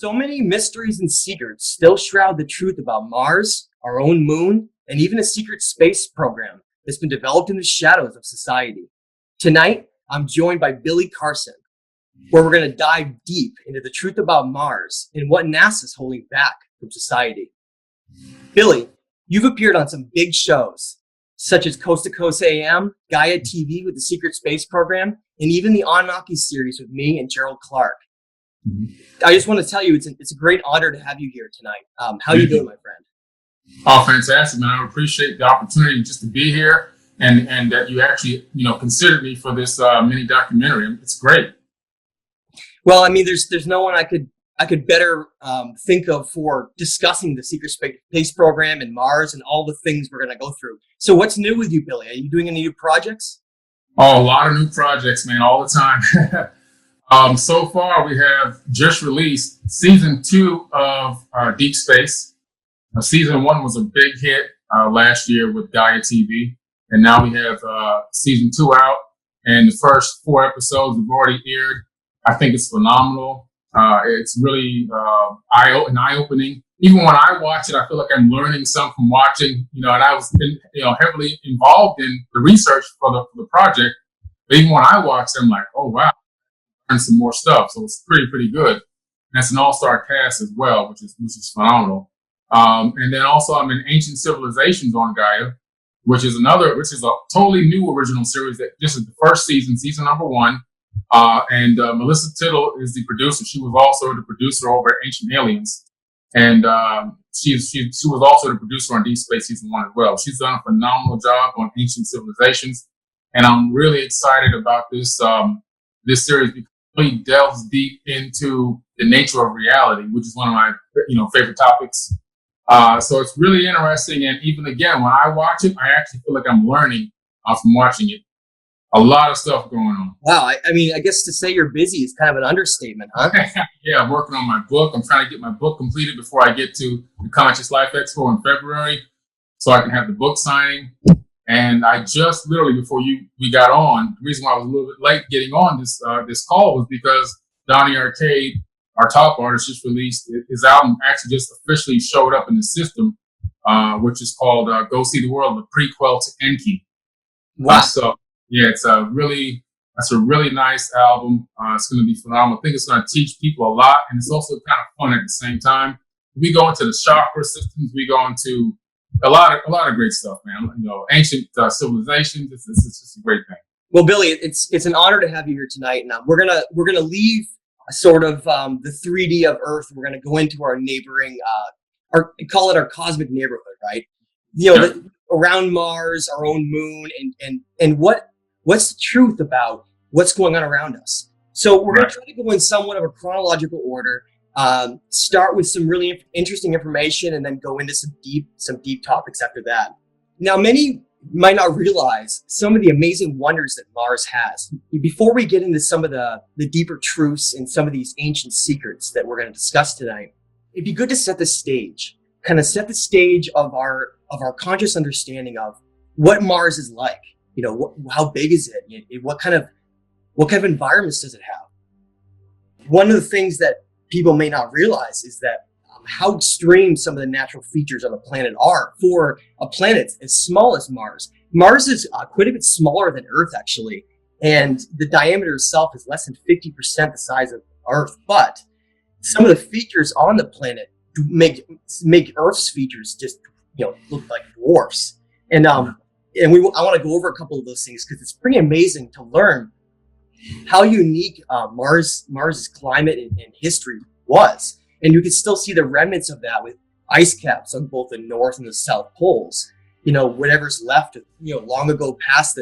So many mysteries and secrets still shroud the truth about Mars, our own moon, and even a secret space program that's been developed in the shadows of society. Tonight, I'm joined by Billy Carson, where we're going to dive deep into the truth about Mars and what NASA's holding back from society. Billy, you've appeared on some big shows, such as Coast to Coast AM, Gaia TV with the Secret Space Program, and even the Anunnaki series with me and Gerald Clark. I just want to tell you, it's a great honor to have you here tonight. How are you doing, my friend? Oh, fantastic, man. I appreciate the opportunity just to be here and that you actually, considered me for this mini documentary. It's great. Well, I mean, there's no one I could better think of for discussing the secret space program and Mars and all the things we're going to go through. So what's new with you, Billy? Are you doing any new projects? Oh, a lot of new projects, man, all the time. So far, we have just released season 2 of Deep Space. Season 1 was a big hit last year with Gaia TV. And now we have season 2 out. And the first 4 episodes have already aired. I think it's phenomenal. It's really eye-opening. Even when I watch it, I feel like I'm learning something from watching, and I was heavily involved in the research for the project. But even when I watch, I'm like, oh, wow, learn some more stuff. So it's pretty good. And it's an all-star cast as well, which is phenomenal. And then also I'm in Ancient Civilizations on Gaia, which is a totally new original series that this is the first season number 1. And Melissa Tittle is the producer. She was also the producer over at Ancient Aliens. And she was also the producer on Deep Space season 1 as well. She's done a phenomenal job on Ancient Civilizations. And I'm really excited about this series because it really delves deep into the nature of reality, which is one of my favorite topics. So it's really interesting. And even again, when I watch it, I actually feel like I'm learning from watching it. A lot of stuff going on. Wow. I mean, I guess to say you're busy is kind of an understatement, huh? Yeah, I'm working on my book. I'm trying to get my book completed before I get to the Conscious Life Expo in February so I can have the book signing. And I just literally, before we got on, the reason why I was a little bit late getting on this call was because Donnie Arcade, our top artist, just released his album, actually just officially showed up in the system, which is called Go See the World, the prequel to Enki. Wow. So, yeah, that's a really nice album. It's going to be phenomenal. I think it's going to teach people a lot, and it's also kind of fun at the same time. We go into the chakra systems. We go into a lot of great stuff, man. Ancient civilizations. It's just a great thing. Well, Billy, it's an honor to have you here tonight. Now we're gonna leave sort of the 3D of Earth. We're gonna go into our neighboring, call it our cosmic neighborhood, right? Around Mars, our own moon, and what's the truth about what's going on around us. So we're going to try to go in somewhat of a chronological order, start with some really interesting information, and then go into some deep topics after that. Now, many might not realize some of the amazing wonders that Mars has. Before we get into some of the deeper truths and some of these ancient secrets that we're going to discuss tonight, it'd be good to set the stage of our conscious understanding of what Mars is like. How big is it? What kind of environments does it have? One of the things that people may not realize is that how extreme some of the natural features on the planet are for a planet as small as Mars. Mars is quite a bit smaller than Earth, actually, and the diameter itself is less than 50% the size of Earth. But some of the features on the planet make Earth's features just look like dwarfs. And I want to go over a couple of those things because it's pretty amazing to learn how unique Mars's climate and history was. And you can still see the remnants of that with ice caps on both the North and the South poles. Whatever's left, long ago past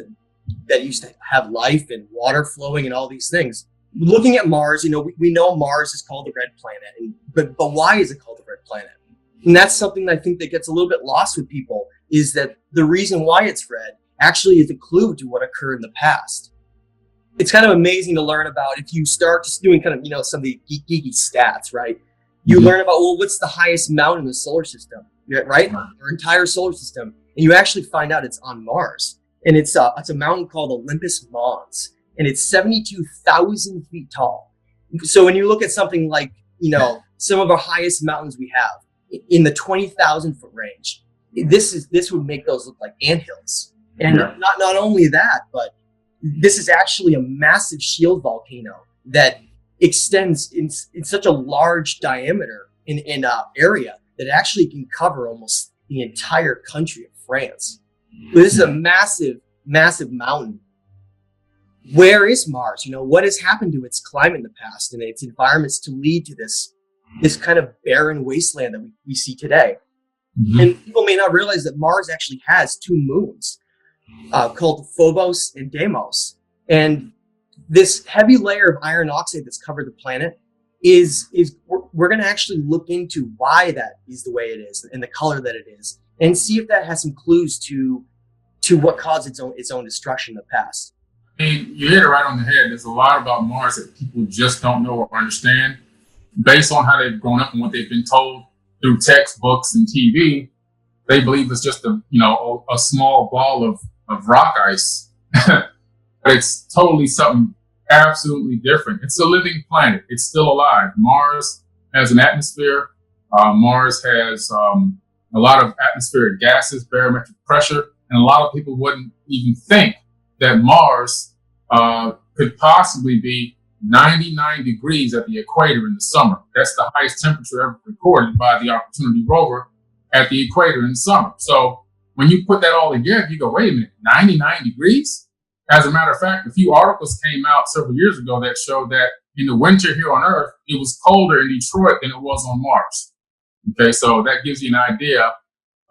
that used to have life and water flowing and all these things. Looking at Mars, we know Mars is called the red planet, but why is it called the red planet? And that's something that I think that gets a little bit lost with people, is that the reason why it's red actually is a clue to what occurred in the past. It's kind of amazing to learn about if you start just doing kind of, some of the geeky stats, right? You learn about, what's the highest mountain in the solar system, right? Our entire solar system. And you actually find out it's on Mars. And it's a mountain called Olympus Mons. And it's 72,000 feet tall. So when you look at something like, some of our highest mountains we have in the 20,000 foot range. This would make those look like anthills. And not only that, but this is actually a massive shield volcano that extends in such a large diameter in area that it actually can cover almost the entire country of France. This is a massive, massive mountain. Where is Mars? What has happened to its climate in the past and its environments to lead to this kind of barren wasteland that we see today? And people may not realize that Mars actually has two moons called Phobos and Deimos. And this heavy layer of iron oxide that's covered the planet we're going to actually look into why that is the way it is and the color that it is, and see if that has some clues to what caused its own destruction in the past. I mean, you hit it right on the head. There's a lot about Mars that people just don't know or understand. Based on how they've grown up and what they've been told through textbooks and TV, they believe it's just a small ball of rock ice. But it's totally something absolutely different. It's a living planet. It's still alive. Mars has an atmosphere. Mars has a lot of atmospheric gases, barometric pressure, and a lot of people wouldn't even think that Mars could possibly be 99 degrees at the equator in the summer. That's the highest temperature ever recorded by the Opportunity rover at the equator in the summer. So when you put that all together, you go, wait a minute, 99 degrees? As a matter of fact, a few articles came out several years ago that showed that in the winter here on Earth, it was colder in Detroit than it was on Mars. Okay, so that gives you an idea.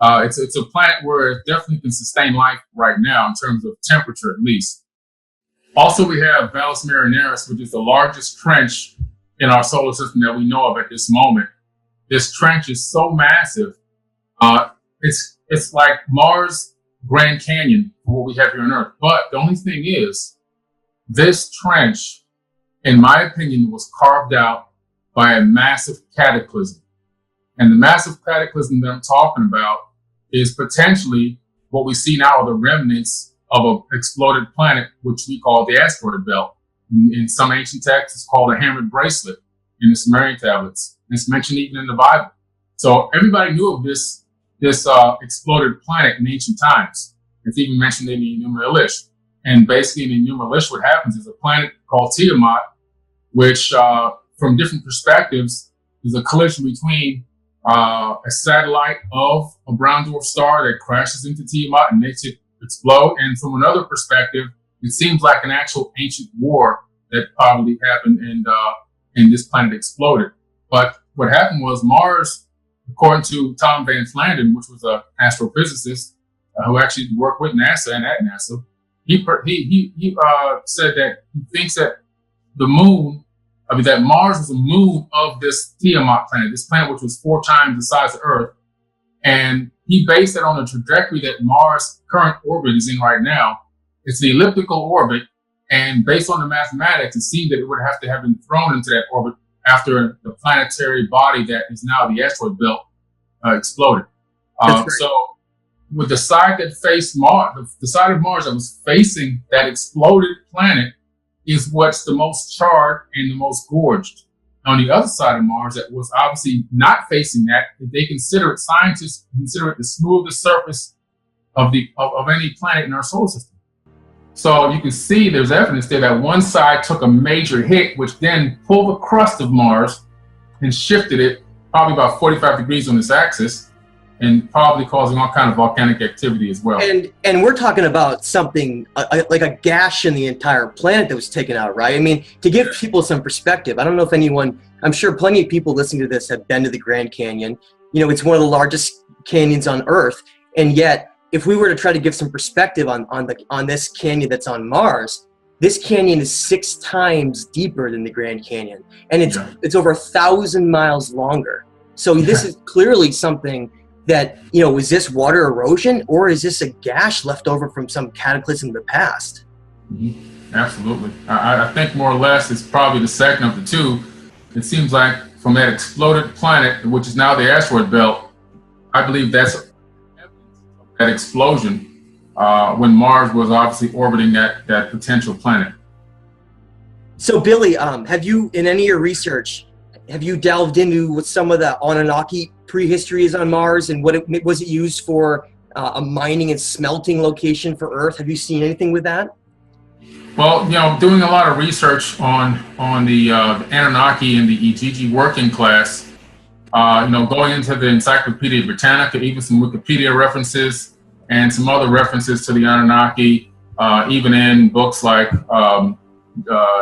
It's a planet where it definitely can sustain life right now in terms of temperature, at least. Also, we have Valles Marineris, which is the largest trench in our solar system that we know of at this moment. This trench is so massive. It's like Mars Grand Canyon for what we have here on Earth. But the only thing is, this trench, in my opinion, was carved out by a massive cataclysm. And the massive cataclysm that I'm talking about is potentially what we see now are the remnants of an exploded planet, which we call the asteroid belt. In some ancient texts, it's called a hammered bracelet in the Sumerian tablets. It's mentioned even in the Bible. So everybody knew of this exploded planet in ancient times. It's even mentioned in the Enuma Elish. And basically in the Enuma Elish, what happens is a planet called Tiamat, which from different perspectives is a collision between a satellite of a brown dwarf star that crashes into Tiamat and makes it explode. And from another perspective, it seems like an actual ancient war that probably happened and this planet exploded. But what happened was Mars, according to Tom Van Flandern, which was an astrophysicist who actually worked with NASA and at NASA, he said that he thinks that that Mars was a moon of this Tiamat planet, this planet which was 4 times the size of Earth. And he based it on the trajectory that Mars' current orbit is in right now. It's the elliptical orbit. And based on the mathematics, it seemed that it would have to have been thrown into that orbit after the planetary body that is now the asteroid belt exploded. So with the side that faced Mars, the side of Mars that was facing that exploded planet is what's the most charred and the most gorged. On the other side of Mars that was obviously not facing that, scientists consider it the smoothest surface of any planet in our solar system. So you can see there's evidence there that one side took a major hit, which then pulled the crust of Mars and shifted it probably about 45 degrees on its axis, and probably causing all kind of volcanic activity as well. And we're talking about something like a gash in the entire planet that was taken out, right? I mean, to give people some perspective, I don't know if I'm sure plenty of people listening to this have been to the Grand Canyon. It's one of the largest canyons on Earth, and yet if we were to try to give some perspective on this canyon that's on Mars, this canyon is 6 times deeper than the Grand Canyon, and it's over 1,000 miles longer. So this is clearly something that, is this water erosion, or is this a gash left over from some cataclysm in the past? Mm-hmm. Absolutely. I think more or less it's probably the second of the two. It seems like from that exploded planet, which is now the asteroid belt, I believe that's evidence of that explosion when Mars was obviously orbiting that potential planet. So Billy, have you, in any of your research, have you delved into what some of the Anunnaki prehistory is on Mars, and what was it used for, a mining and smelting location for Earth? Have you seen anything with that? Well, doing a lot of research on the Anunnaki and the Ijiji working class. Going into the Encyclopedia Britannica, even some Wikipedia references and some other references to the Anunnaki, even in books like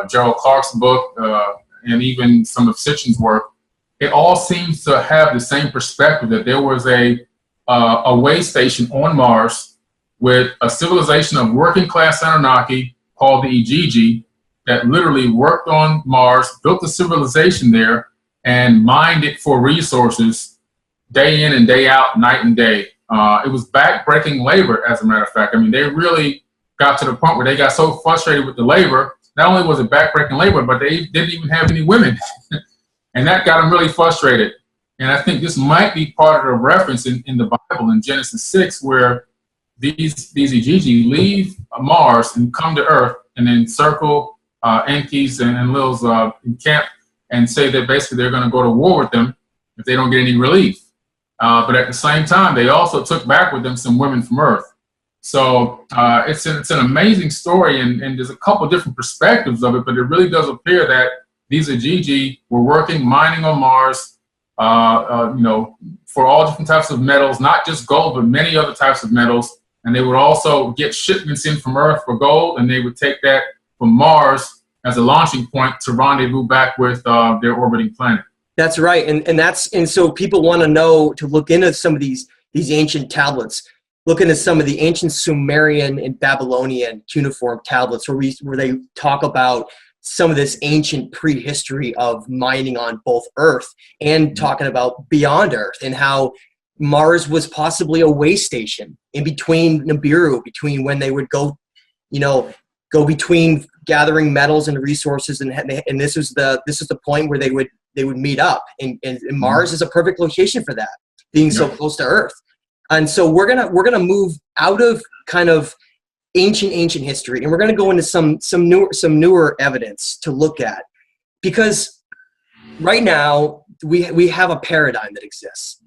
Gerald Clark's book, and even some of Sitchin's work. It all seems to have the same perspective, that there was a way station on Mars with a civilization of working class Anunnaki called the Ijiji that literally worked on Mars, built a civilization there, and mined it for resources day in and day out, night and day. It was back-breaking labor, as a matter of fact. I mean, they really got to the point where they got so frustrated with the labor. Not only was it back-breaking labor, but they didn't even have any women. And that got them really frustrated. And I think this might be part of the reference in the Bible in Genesis 6, where these Ijiji leave Mars and come to Earth and then circle Enki's and Lil's camp and say that basically they're going to go to war with them if they don't get any relief. But at the same time, they also took back with them some women from Earth. So it's an amazing story, and there's a couple different perspectives of it, but it really does appear that these Ijiji were working, mining on Mars, for all different types of metals, not just gold, but many other types of metals. And they would also get shipments in from Earth for gold, and they would take that from Mars as a launching point to rendezvous back with their orbiting planet. That's right, and so people want to know, to look into some of these ancient tablets, look into some of the ancient Sumerian and Babylonian cuneiform tablets, where they talk about some of this ancient prehistory of mining on both Earth and talking about beyond Earth, and how Mars was possibly a way station in between Nibiru, between when they would go between gathering metals and resources, and this was the point where they would meet up, and Mars is a perfect location for that, being so close to Earth. And so we're gonna move out of kind of ancient history, and we're gonna go into some newer evidence to look at, because right now we have a paradigm that exists.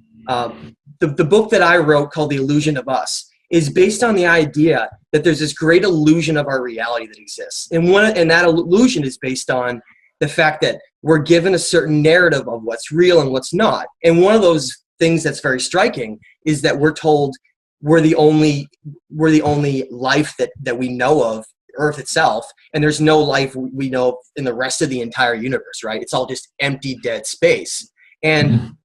The book that I wrote, called The Illusion of Us, is based on the idea that there's this great illusion of our reality that exists. And that illusion is based on the fact that we're given a certain narrative of what's real and what's not. And one of those things that's very striking is that we're told we're the only life that we know of, Earth itself, and there's no life we know in the rest of the entire universe, right? It's all just empty, dead space. And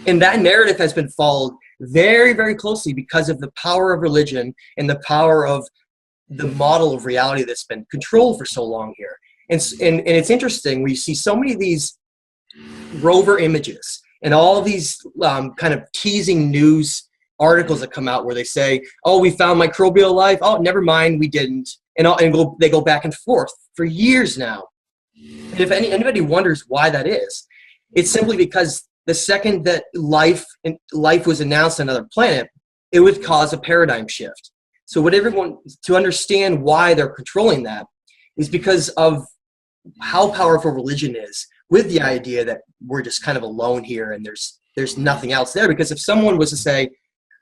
that narrative has been followed very, very closely because of the power of religion and the power of the model of reality that's been controlled for so long here. And it's interesting, we see so many of these rover images and all these kind of teasing news articles that come out where they say, oh, we found microbial life. Oh, never mind, we didn't. They go back and forth for years now. And if anybody wonders why that is, it's simply because the second that life was announced on another planet, it would cause a paradigm shift. So to understand why they're controlling that is because of how powerful religion is, with the idea that we're just kind of alone here and there's nothing else there. Because if someone was to say,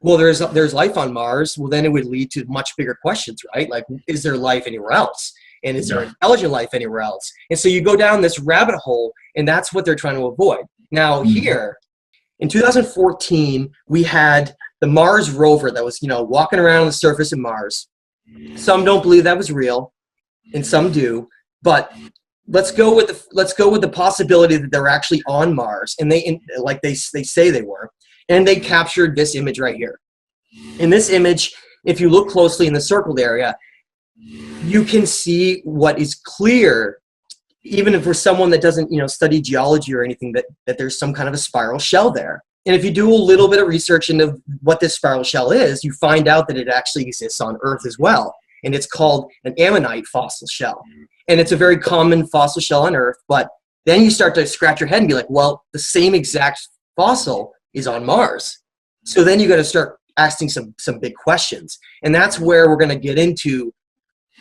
well, there's life on Mars, well, then it would lead to much bigger questions, right? Like, is there life anywhere else? And is there intelligent life anywhere else? And so you go down this rabbit hole, and that's what they're trying to avoid. Now here, in 2014, we had the Mars rover that was, walking around on the surface of Mars. Some don't believe that was real, and some do. But let's go with the possibility that they're actually on Mars, and they say they were, and they captured this image right here. In this image, if you look closely in the circled area, you can see what is clear, even if for someone that doesn't study geology or anything, that there's some kind of a spiral shell there. And if you do a little bit of research into what this spiral shell is, you find out that it actually exists on Earth as well. And it's called an ammonite fossil shell. And it's a very common fossil shell on Earth, but then you start to scratch your head and be like, well, the same exact fossil is on Mars. So then you got to start asking some big questions. And that's where we're going to get into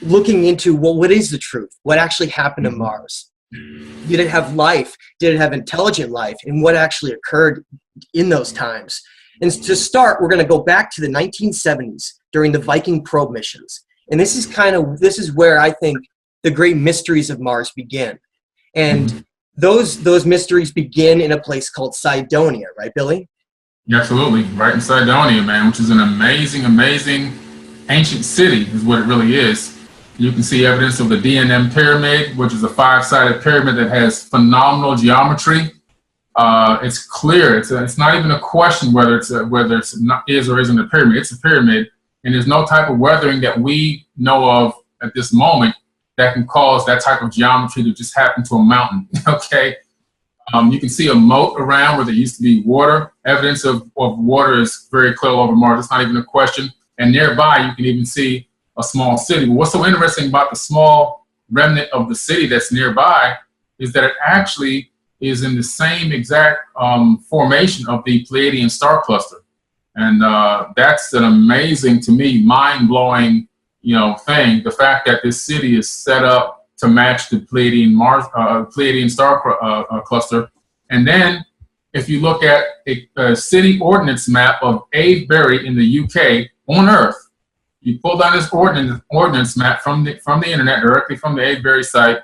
looking into, well, what is the truth? What actually happened to Mars? Did it have life? Did it have intelligent life? And what actually occurred in those times? And to start, we're going to go back to the 1970s during the Viking probe missions. And this is where I think the great mysteries of Mars begin. And those mysteries begin in a place called Cydonia, right, Billy? Yeah, absolutely. Right in Cydonia, man, which is an amazing, amazing ancient city, is what it really is. You can see evidence of the D&M pyramid, which is a 5-sided pyramid that has phenomenal geometry. It's clear. It's not even a question whether is or isn't a pyramid. It's a pyramid, and there's no type of weathering that we know of at this moment that can cause that type of geometry to just happen to a mountain. Okay. You can see a moat around where there used to be water. Evidence of water is very clear over Mars. It's not even a question. And nearby, you can even see a small city. But what's so interesting about the small remnant of the city that's nearby is that it actually is in the same exact formation of the Pleiadian star cluster. And that's an amazing, to me, mind-blowing, thing. The fact that this city is set up to match the Pleiadian star cluster. And then if you look at a city ordnance map of Avebury in the UK on Earth, you pull down this ordnance map from the internet, directly from the Avebury site,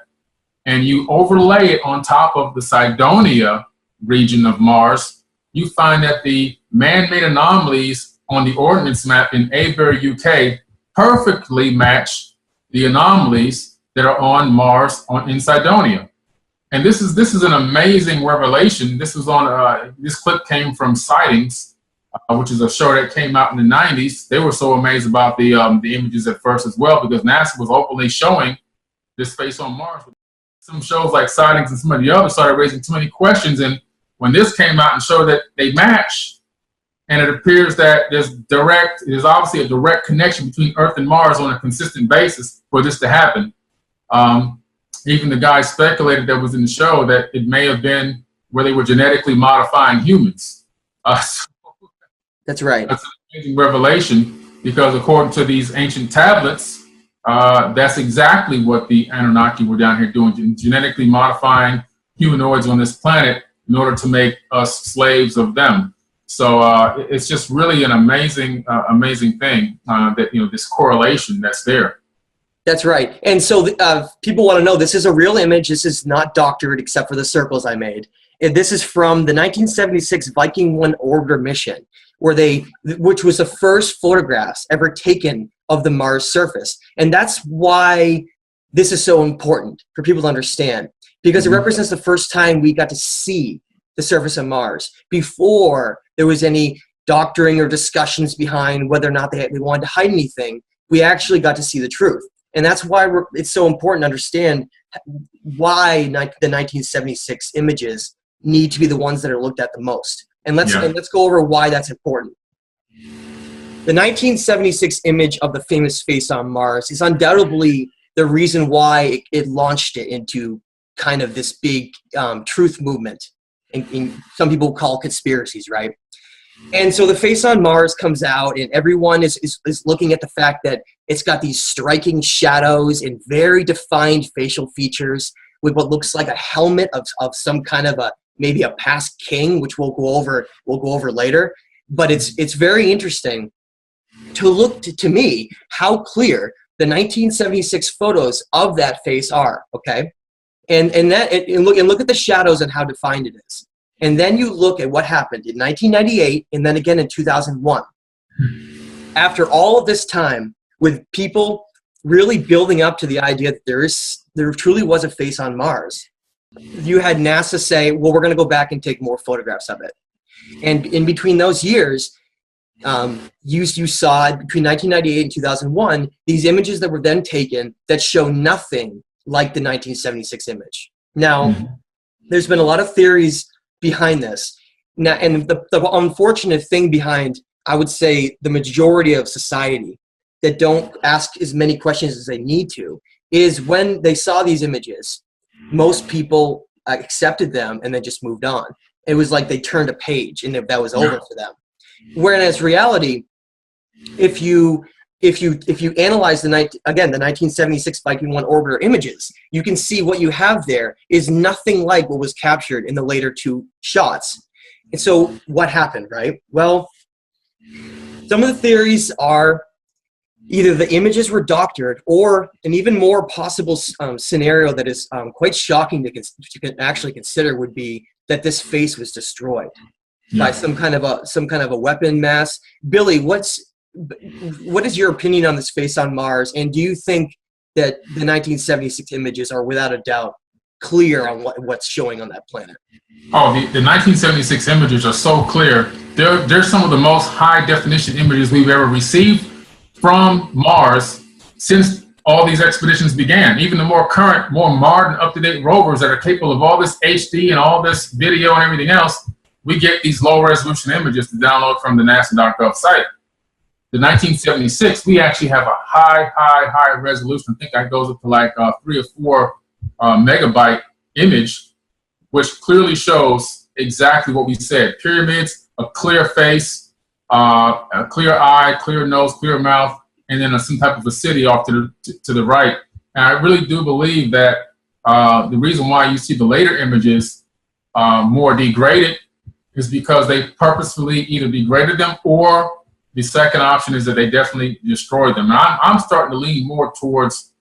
and you overlay it on top of the Cydonia region of Mars, you find that the man-made anomalies on the ordnance map in Avebury, UK, perfectly match the anomalies that are on Mars in Cydonia. And this is an amazing revelation. This was on this clip came from Sightings, which is a show that came out in the 90s. They were so amazed about the images at first as well, because NASA was openly showing this face on Mars. Some shows like Sightings and some of the others started raising too many questions, and when this came out and showed that they match, and it appears that there's obviously a direct connection between Earth and Mars on a consistent basis for this to happen. Even the guy speculated that was in the show that it may have been where they were genetically modifying humans. That's right. That's an amazing revelation, because according to these ancient tablets, that's exactly what the Anunnaki were down here doing, genetically modifying humanoids on this planet in order to make us slaves of them. So it's just really an amazing, amazing thing that, this correlation that's there. That's right. And so people want to know, this is a real image. This is not doctored except for the circles I made. And this is from the 1976 Viking 1 orbiter mission, which was the first photographs ever taken of the Mars surface. And that's why this is so important for people to understand, because it represents the first time we got to see the surface of Mars before there was any doctoring or discussions behind whether or not they wanted to hide anything. We actually got to see the truth. And that's why it's so important to understand why the 1976 images need to be the ones that are looked at the most. And let's go over why that's important. The 1976 image of the famous face on Mars is undoubtedly the reason why it launched it into kind of this big truth movement. And some people call conspiracies, right? And so the face on Mars comes out, and everyone is looking at the fact that it's got these striking shadows and very defined facial features with what looks like a helmet of some kind of maybe a past king, which we'll go over later. But it's very interesting to look to me how clear the 1976 photos of that face are. Okay, and look at the shadows and how defined it is. And then you look at what happened in 1998 and then again in 2001. After all of this time, with people really building up to the idea that there truly was a face on Mars, you had NASA say, well, we're going to go back and take more photographs of it. And in between those years, you saw between 1998 and 2001, these images that were then taken that show nothing like the 1976 image. Now, there's been a lot of theories behind this. Now, and the unfortunate thing behind, I would say, the majority of society that don't ask as many questions as they need to, is when they saw these images, most people accepted them and then just moved on. It was like they turned a page and that was over for them. Whereas reality, if you if you analyze the 1976 Viking 1 orbiter images, you can see what you have there is nothing like what was captured in the later two shots. And so what happened, right? Well, some of the theories are either the images were doctored, or an even more possible scenario that is quite shocking to actually consider would be that this face was destroyed by some kind of a weapon mass. Billy, what is your opinion on this face on Mars, and do you think that the 1976 images are without a doubt clear on what's showing on that planet? Oh, the 1976 images are so clear. They're some of the most high definition images we've ever received from Mars since all these expeditions began. Even the more current, more modern, up-to-date rovers that are capable of all this HD and all this video and everything else, we get these low-resolution images to download from the NASA.gov site. The 1976, we actually have a high resolution. I think that goes up to like 3 or 4 megabyte image, which clearly shows exactly what we said. Pyramids, a clear face, a clear eye, clear nose, clear mouth, and then some type of a city off to the right. And I really do believe that the reason why you see the later images more degraded is because they purposefully either degraded them, or the second option is that they definitely destroyed them. And I'm starting to lean more towards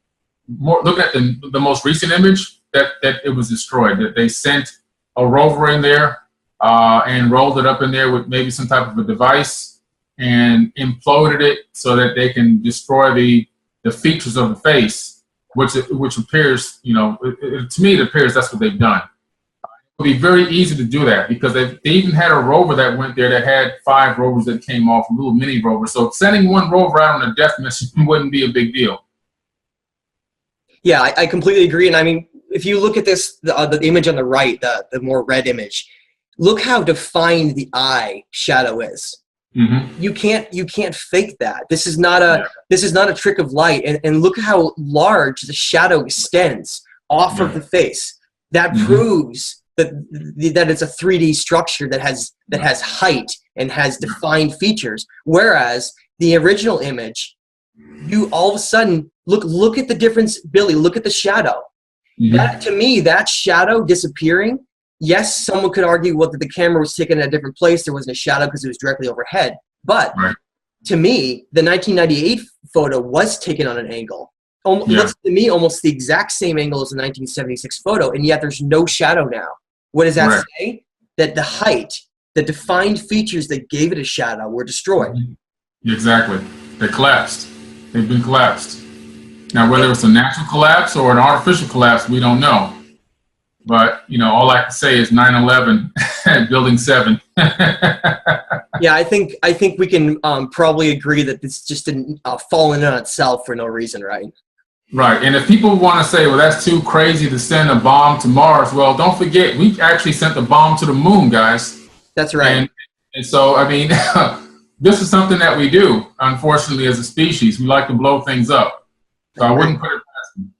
looking at the most recent image that it was destroyed, that they sent a rover in there and rolled it up in there with maybe some type of a device and imploded it so that they can destroy the features of the face, which appears, to me it appears that's what they've done. It would be very easy to do that because they even had a rover that went there that had 5 rovers that came off, a little mini rover. So sending one rover out on a death mission wouldn't be a big deal. Yeah, I completely agree. And I mean, if you look at this, the image on the right, the more red image, look how defined the eye shadow is. Mm-hmm. You can't fake that. This is not a trick of light. And look how large the shadow extends off of the face. That proves that it's a 3D structure that has height and has defined features. Whereas the original image, you all of a sudden look at the difference, Billy. Look at the shadow. That, to me, that shadow disappearing. Yes, someone could argue that the camera was taken at a different place. There wasn't a shadow because it was directly overhead. But to me, the 1998 photo was taken on an angle. Looks to me almost the exact same angle as the 1976 photo, and yet there's no shadow now. What does that say? That the height, the defined features that gave it a shadow were destroyed. Exactly. They collapsed. They've been collapsed. Now, whether it's a natural collapse or an artificial collapse, we don't know. But, all I can say is 9/11 at Building 7. Yeah, I think we can probably agree that this just didn't fall in on itself for no reason, right? Right. And if people want to say, well, that's too crazy to send a bomb to Mars, well, don't forget, we actually sent the bomb to the moon, guys. That's right. And so, I mean, this is something that we do, unfortunately, as a species. We like to blow things up. So I wouldn't put it past them.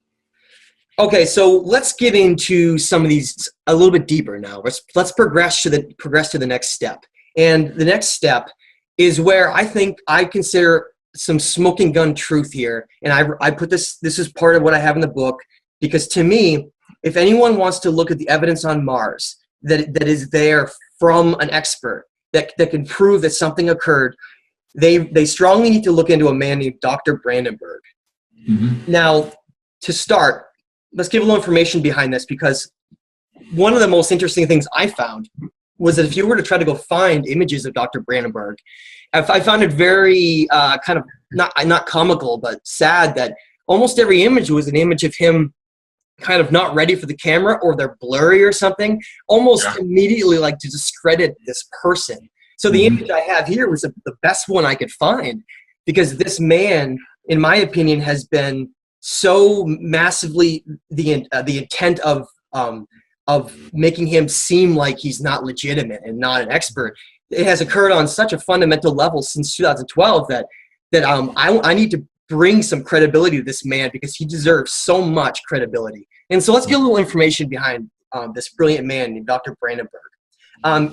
Okay, so let's get into some of these a little bit deeper now. Let's progress to the next step. And the next step is where I consider some smoking gun truth here. And I put this is part of what I have in the book, because to me, if anyone wants to look at the evidence on Mars that is there from an expert that can prove that something occurred, they strongly need to look into a man named Dr. Brandenburg. Now, to start, let's give a little information behind this, because one of the most interesting things I found was that if you were to try to go find images of Dr. Brandenburg, I found it very kind of not comical, but sad that almost every image was an image of him kind of not ready for the camera, or they're blurry or something, almost immediately like to discredit this person. So the image I have here was the best one I could find, because this man, in my opinion, has been so massively the intent of making him seem like he's not legitimate and not an expert. It has occurred on such a fundamental level since 2012 that I need to bring some credibility to this man, because he deserves so much credibility. And so let's get a little information behind this brilliant man named Dr. Brandenburg.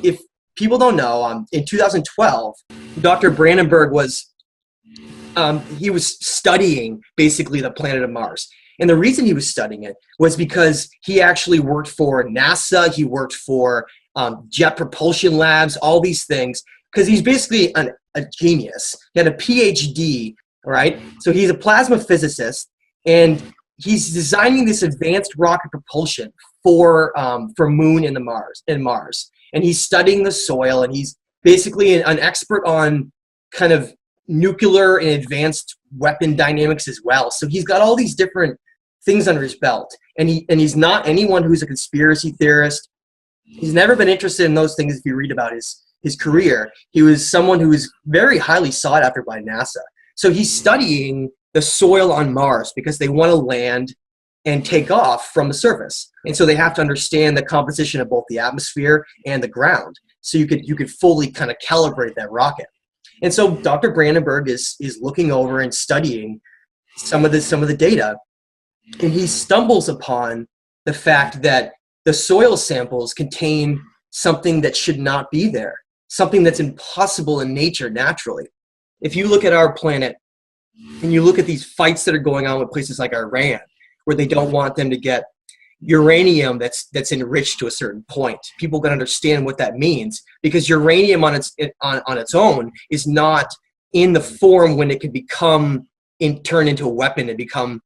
If people don't know, in 2012, Dr. Brandenburg was he was studying basically the planet of Mars. And the reason he was studying it was because he actually worked for NASA. He worked for Jet Propulsion Labs, all these things, because he's basically a genius. He had a PhD, right? So he's a plasma physicist, and he's designing this advanced rocket propulsion for Moon and Mars. And he's studying the soil, and he's basically an expert on kind of nuclear and advanced weapon dynamics as well. So he's got all these different things under his belt, and he's not anyone who's a conspiracy theorist. He's never been interested in those things. If you read about his career, he was someone who was very highly sought after by NASA. So he's studying the soil on Mars because they want to land and take off from the surface, and so they have to understand the composition of both the atmosphere and the ground, so you could fully kind of calibrate that rocket. And so Dr. Brandenburg is looking over and studying some of the data, and he stumbles upon the fact that the soil samples contain something that should not be there, something that's impossible in nature naturally. If you look at our planet and you look at these fights that are going on with places like Iran, where they don't want them to get uranium that's enriched to a certain point, people can understand what that means, because uranium on its own is not in the form when it can turn into a weapon and become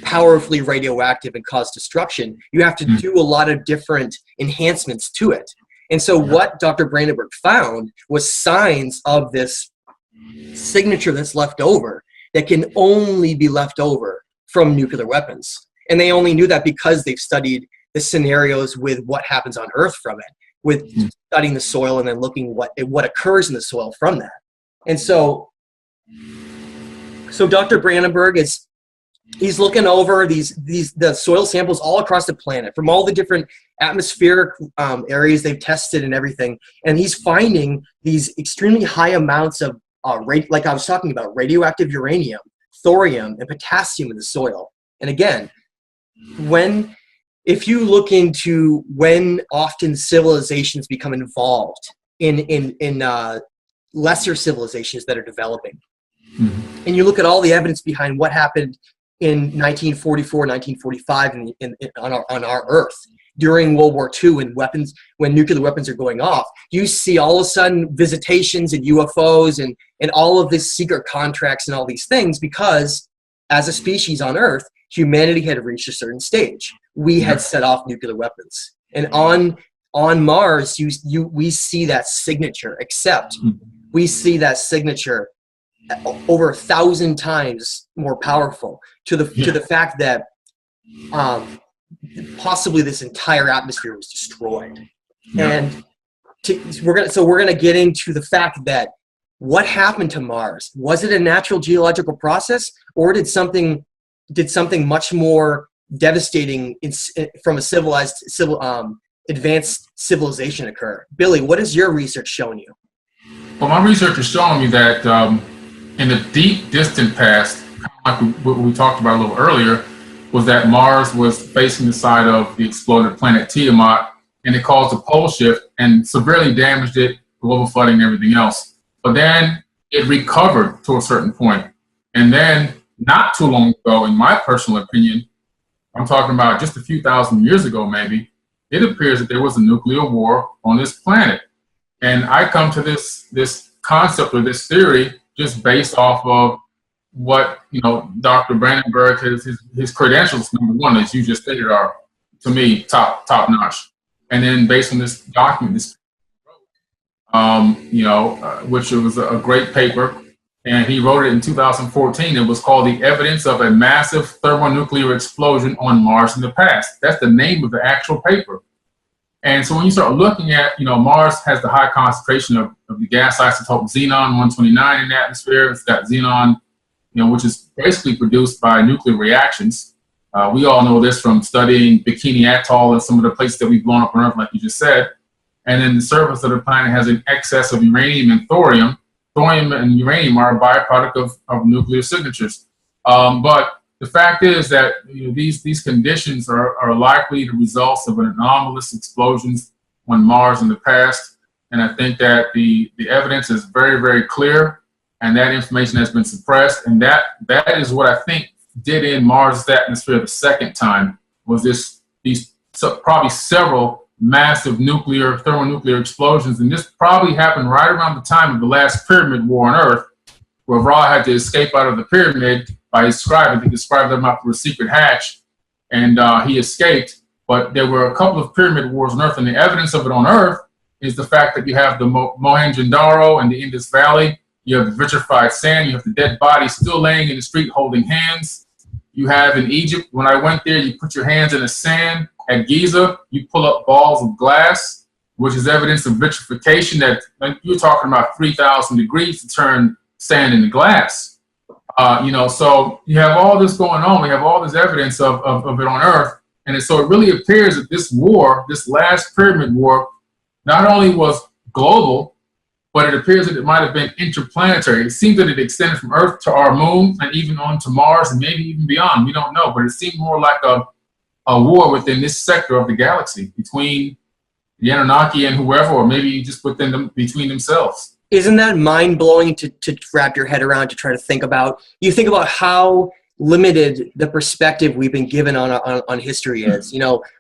powerfully radioactive and cause destruction. You have to do a lot of different enhancements to it. And so what Dr. Brandenburg found was signs of this signature that's left over that can only be left over from nuclear weapons. And they only knew that because they've studied the scenarios with what happens on Earth from it, with studying the soil and then looking what occurs in the soil from that. And so Dr. Brandenburg he's looking over the soil samples all across the planet from all the different atmospheric areas they've tested and everything, and he's finding these extremely high amounts of like I was talking about, radioactive uranium, thorium, and potassium in the soil. And again, if you look into when often civilizations become involved in lesser civilizations that are developing, and you look at all the evidence behind what happened in 1944, 1945 on our Earth during World War II, when nuclear weapons are going off, you see all of a sudden visitations and UFOs and all of these secret contracts and all these things, because as a species on Earth, humanity had reached a certain stage. We had set off nuclear weapons. And on Mars, we see that signature, except we see that signature over 1,000 times more powerful to the fact that possibly this entire atmosphere was destroyed. And we're gonna get into the fact that what happened to Mars. Was it a natural geological process, or did something much more devastating from a advanced civilization occur? Billy, what has your research shown you? Well, my research has shown me that in the deep, distant past, like what we talked about a little earlier, was that Mars was facing the side of the exploded planet Tiamat, and it caused a pole shift and severely damaged it, global flooding and everything else. But then it recovered to a certain point. And then not too long ago, in my personal opinion, I'm talking about just a few thousand years ago maybe, it appears that there was a nuclear war on this planet. And I come to this concept or this theory just based off of what, Dr. Brandenburg, his credentials, number one, as you just stated, are, to me, top notch. And then based on this document, which was a great paper, and he wrote it in 2014. It was called "The Evidence of a Massive Thermonuclear Explosion on Mars in the Past." That's the name of the actual paper. And so when you start looking at, Mars has the high concentration of the gas isotope xenon-129 in the atmosphere. It's got xenon, which is basically produced by nuclear reactions. We all know this from studying Bikini Atoll and some of the places that we've blown up on Earth, like you just said. And then the surface of the planet has an excess of uranium and thorium. Thorium and uranium are a byproduct of nuclear signatures. But the fact is that these conditions are likely the results of anomalous explosions on Mars in the past. And I think that the evidence is very, very clear. and that information has been suppressed. And that is what I think did in Mars' atmosphere the second time, was these probably several massive thermonuclear explosions. And this probably happened right around the time of the last pyramid war on Earth, where Ra had to escape out of the pyramid by his scribe. He described them out through a secret hatch, and he escaped. But there were a couple of pyramid wars on Earth, and the evidence of it on Earth is the fact that you have the Mohenjo-Daro and the Indus Valley. You have the vitrified sand. You have the dead bodies still laying in the street holding hands. You have in Egypt, when I went there, you put your hands in the sand. At Giza, you pull up balls of glass, which is evidence of vitrification, that, like you're talking about 3,000 degrees to turn sand into glass. So you have all this going on. We have all this evidence of it on Earth. And so it really appears that this war, this last pyramid war, not only was global, but it appears that it might have been interplanetary. It seems that it extended from Earth to our moon and even on to Mars and maybe even beyond. We don't know, but it seemed more like a war within this sector of the galaxy between the Anunnaki and whoever, or maybe just between themselves. Isn't that mind-blowing to wrap your head around, to try to think about? You think about how limited the perspective we've been given on history is,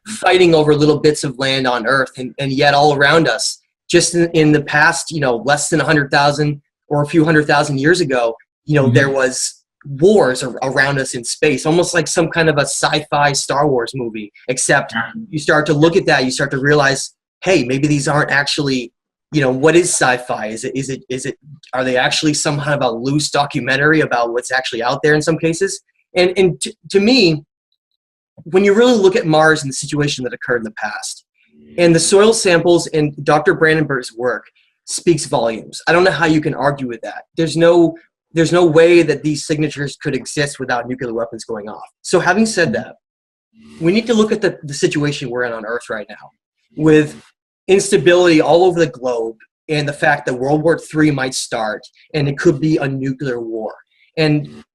fighting over little bits of land on Earth, and yet all around us, just in the past, less than 100,000 or a few 100,000 years ago, there was wars around us in space, almost like some kind of a sci-fi Star Wars movie, except you start to look at that, you start to realize, hey, maybe these aren't actually, what is sci-fi? Is it, are they actually some kind of a loose documentary about what's actually out there in some cases? And to me, when you really look at Mars and the situation that occurred in the past, and the soil samples and Dr. Brandenburg's work speaks volumes. I don't know how you can argue with that. There's no way that these signatures could exist without nuclear weapons going off. So having said that, we need to look at the situation we're in on Earth right now, with instability all over the globe, and the fact that World War III might start, and it could be a nuclear war. And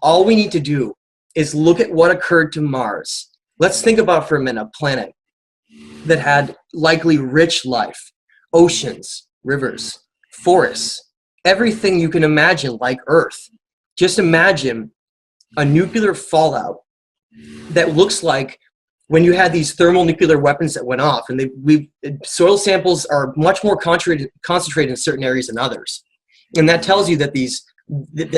all we need to do is look at what occurred to Mars. Let's think about for a minute a planet that had likely rich life, oceans, rivers, forests, everything you can imagine like Earth. Just imagine a nuclear fallout that looks like when you had these thermonuclear weapons that went off, and soil samples are much more concentrated in certain areas than others. And that tells you that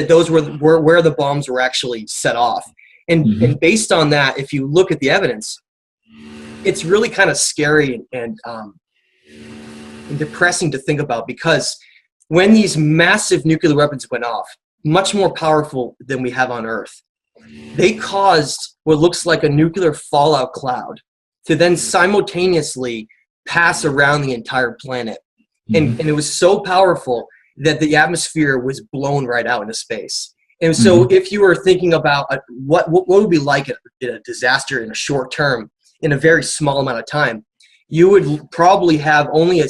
those were where the bombs were actually set off. And based on that, if you look at the evidence, it's really kind of scary and depressing to think about, because when these massive nuclear weapons went off, much more powerful than we have on Earth, they caused what looks like a nuclear fallout cloud to then simultaneously pass around the entire planet. And it was so powerful that the atmosphere was blown right out into space. And so if you were thinking about what would be like a disaster in a short term, in a very small amount of time, you would probably have only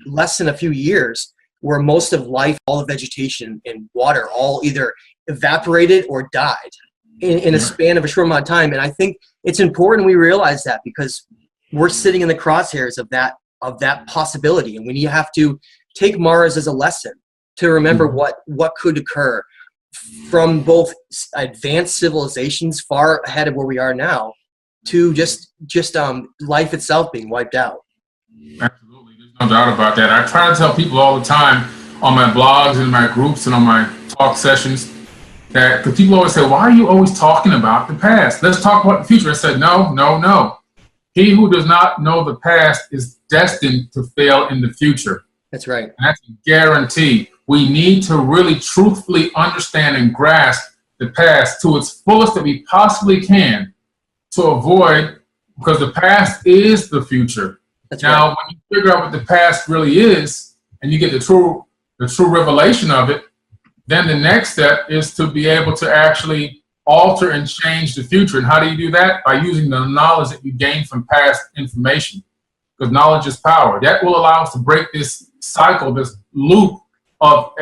less than a few years where most of life, all the vegetation and water, all either evaporated or died in a span of a short amount of time. And I think it's important we realize that, because we're sitting in the crosshairs of that possibility, and we have to take Mars as a lesson to remember what could occur from both advanced civilizations far ahead of where we are now, to just life itself being wiped out. Absolutely, there's no doubt about that. I try to tell people all the time on my blogs and my groups and on my talk sessions that, because people always say, why are you always talking about the past? Let's talk about the future. I said, no. He who does not know the past is destined to fail in the future. That's right. And that's a guarantee. We need to really truthfully understand and grasp the past to its fullest that we possibly can, to avoid, because the past is the future. That's now, right. when you figure out what the past really is, and you get the true revelation of it, then the next step is to be able to actually alter and change the future. And how do you do that? By using the knowledge that you gain from past information, because knowledge is power. That will allow us to break this cycle, this loop of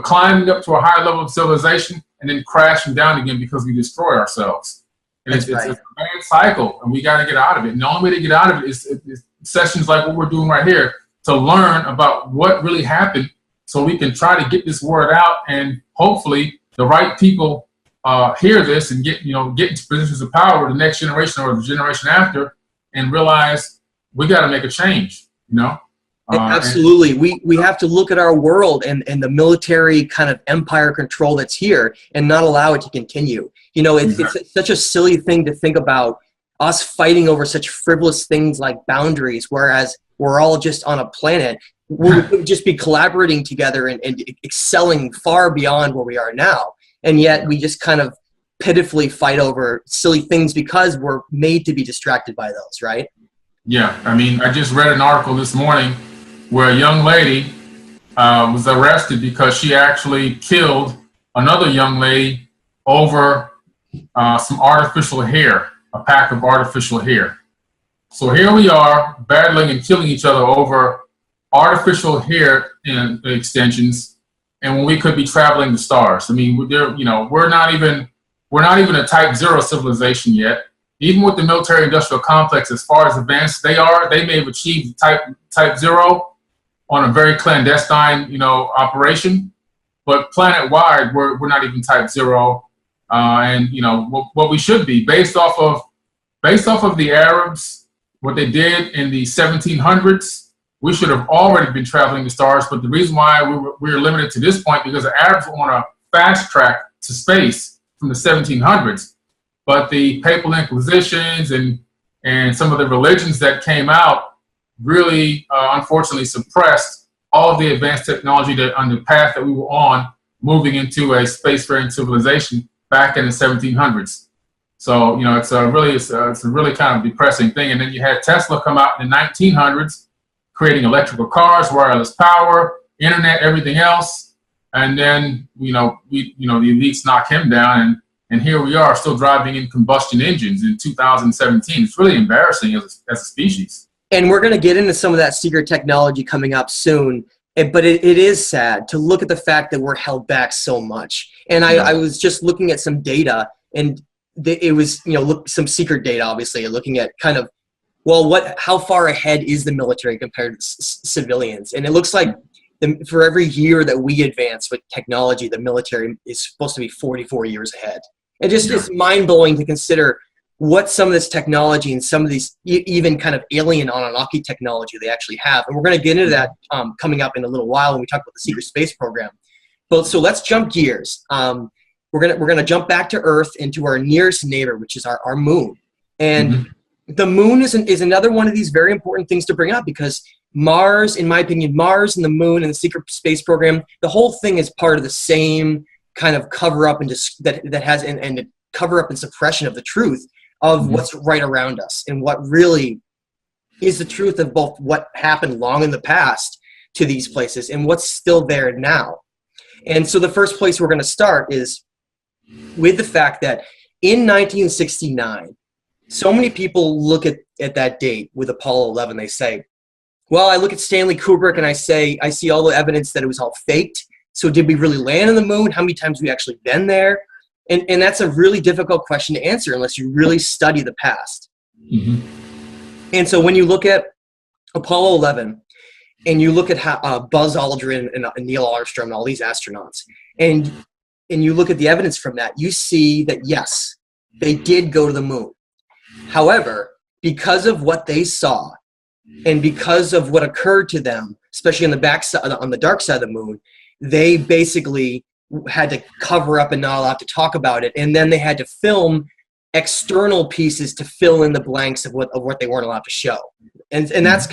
climbing up to a higher level of civilization and then crashing down again because we destroy ourselves. And it's a bad cycle, and we got to get out of it. And the only way to get out of it is sessions like what we're doing right here, to learn about what really happened so we can try to get this word out, and hopefully the right people hear this and get into positions of power, the next generation or the generation after, and realize we got to make a change. Absolutely. We have to look at our world and the military kind of empire control that's here and not allow it to continue. It's such a silly thing to think about us fighting over such frivolous things like boundaries, whereas we're all just on a planet. We could just be collaborating together and excelling far beyond where we are now. And yet we just kind of pitifully fight over silly things because we're made to be distracted by those, right? Yeah. I mean, I just read an article this morning where a young lady was arrested because she actually killed another young lady over some artificial hair, a pack of artificial hair. So here we are battling and killing each other over artificial hair extensions, and when we could be traveling the stars. I mean, we're not even a Type 0 civilization yet. Even with the military-industrial complex, as far as advanced they may have achieved Type 0 on a very clandestine, operation, but planet-wide, we're not even Type 0, and what we should be based off of the Arabs, what they did in the 1700s. We should have already been traveling the stars, but the reason why we were limited to this point because the Arabs were on a fast track to space from the 1700s, but the papal inquisitions and some of the religions that came out really, unfortunately, suppressed all of the advanced technology on the path that we were on, moving into a spacefaring civilization back in the 1700s. So, it's a really kind of depressing thing. And then you had Tesla come out in the 1900s, creating electrical cars, wireless power, internet, everything else. And then, the elites knock him down, and here we are still driving in combustion engines in 2017. It's really embarrassing as a species. And we're going to get into some of that secret technology coming up soon. But it is sad to look at the fact that we're held back so much. And I was just looking at some data, and it was, some secret data, obviously, looking at kind of, how far ahead is the military compared to civilians? And it looks like for every year that we advance with technology, the military is supposed to be 44 years ahead. It just is mind-blowing to consider what some of this technology and some of these even kind of alien Anunnaki technology they actually have. And we're going to get into that coming up in a little while when we talk about the secret space program. But so let's jump gears. We're gonna jump back to Earth into our nearest neighbor, which is our moon. And the moon is another one of these very important things to bring up, because Mars, in my opinion, Mars and the moon and the secret space program, the whole thing is part of the same kind of cover up and that has and cover up and suppression of the truth of what's right around us and what really is the truth of both what happened long in the past to these places and what's still there now. And so the first place we're going to start is with the fact that in 1969, so many people look at that date with Apollo 11. They say, well, I look at Stanley Kubrick and I see all the evidence that it was all faked. So did we really land on the moon? How many times have we actually been there? And that's a really difficult question to answer unless you really study the past. And so when you look at Apollo 11 and you look at how, Buzz Aldrin and Neil Armstrong and all these astronauts, and you look at the evidence from that, you see that, yes, they did go to the moon. However, because of what they saw and because of what occurred to them, especially on the dark side of the moon, they basically had to cover up and not allowed to talk about it. And then they had to film external pieces to fill in the blanks of what they weren't allowed to show. And that's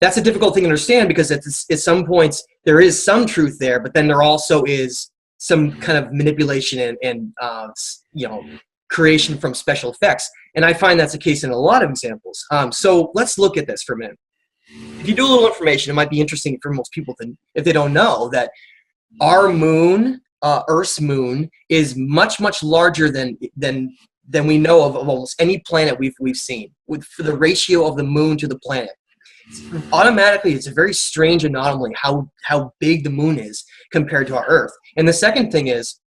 that's a difficult thing to understand, because at some points there is some truth there, but then there also is some kind of manipulation and creation from special effects. And I find that's the case in a lot of examples. So let's look at this for a minute. If you do a little information, it might be interesting for most people if they don't know that our moon, Earth's moon, is much, much larger than we know of almost any planet we've seen. For the ratio of the moon to the planet, automatically it's a very strange anomaly how big the moon is compared to our Earth. And the second thing is,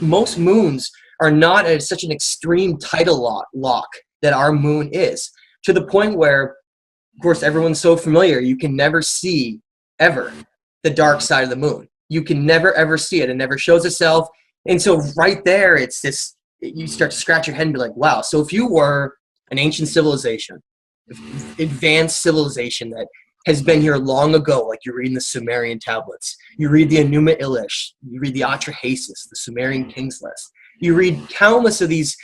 most moons are not at such an extreme tidal lock that our moon is, to the point where, of course, everyone's so familiar, you can never see ever the dark side of the moon. You can never ever see it. It never shows itself. And so right there, it's this, you start to scratch your head and be like, wow. So if you were an ancient civilization, advanced civilization that has been here long ago, like you read in the Sumerian tablets, you read the Enuma Elish, you read the Atrahasis, the Sumerian Kings List, you read countless of these,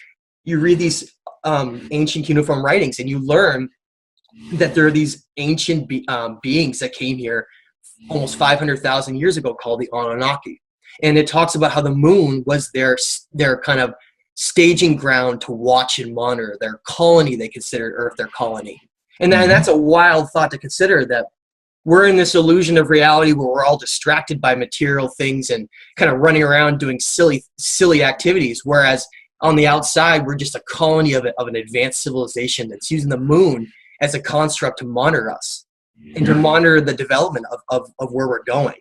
you read these ancient cuneiform writings, and you learn that there are these ancient beings that came here almost 500,000 years ago called the Anunnaki. And it talks about how the moon was their kind of staging ground to watch and monitor their colony. They considered Earth their colony. And that's a wild thought to consider, that we're in this illusion of reality where we're all distracted by material things and kind of running around doing silly activities. Whereas on the outside, we're just a colony of an advanced civilization that's using the moon as a construct to monitor us and to monitor the development of where we're going.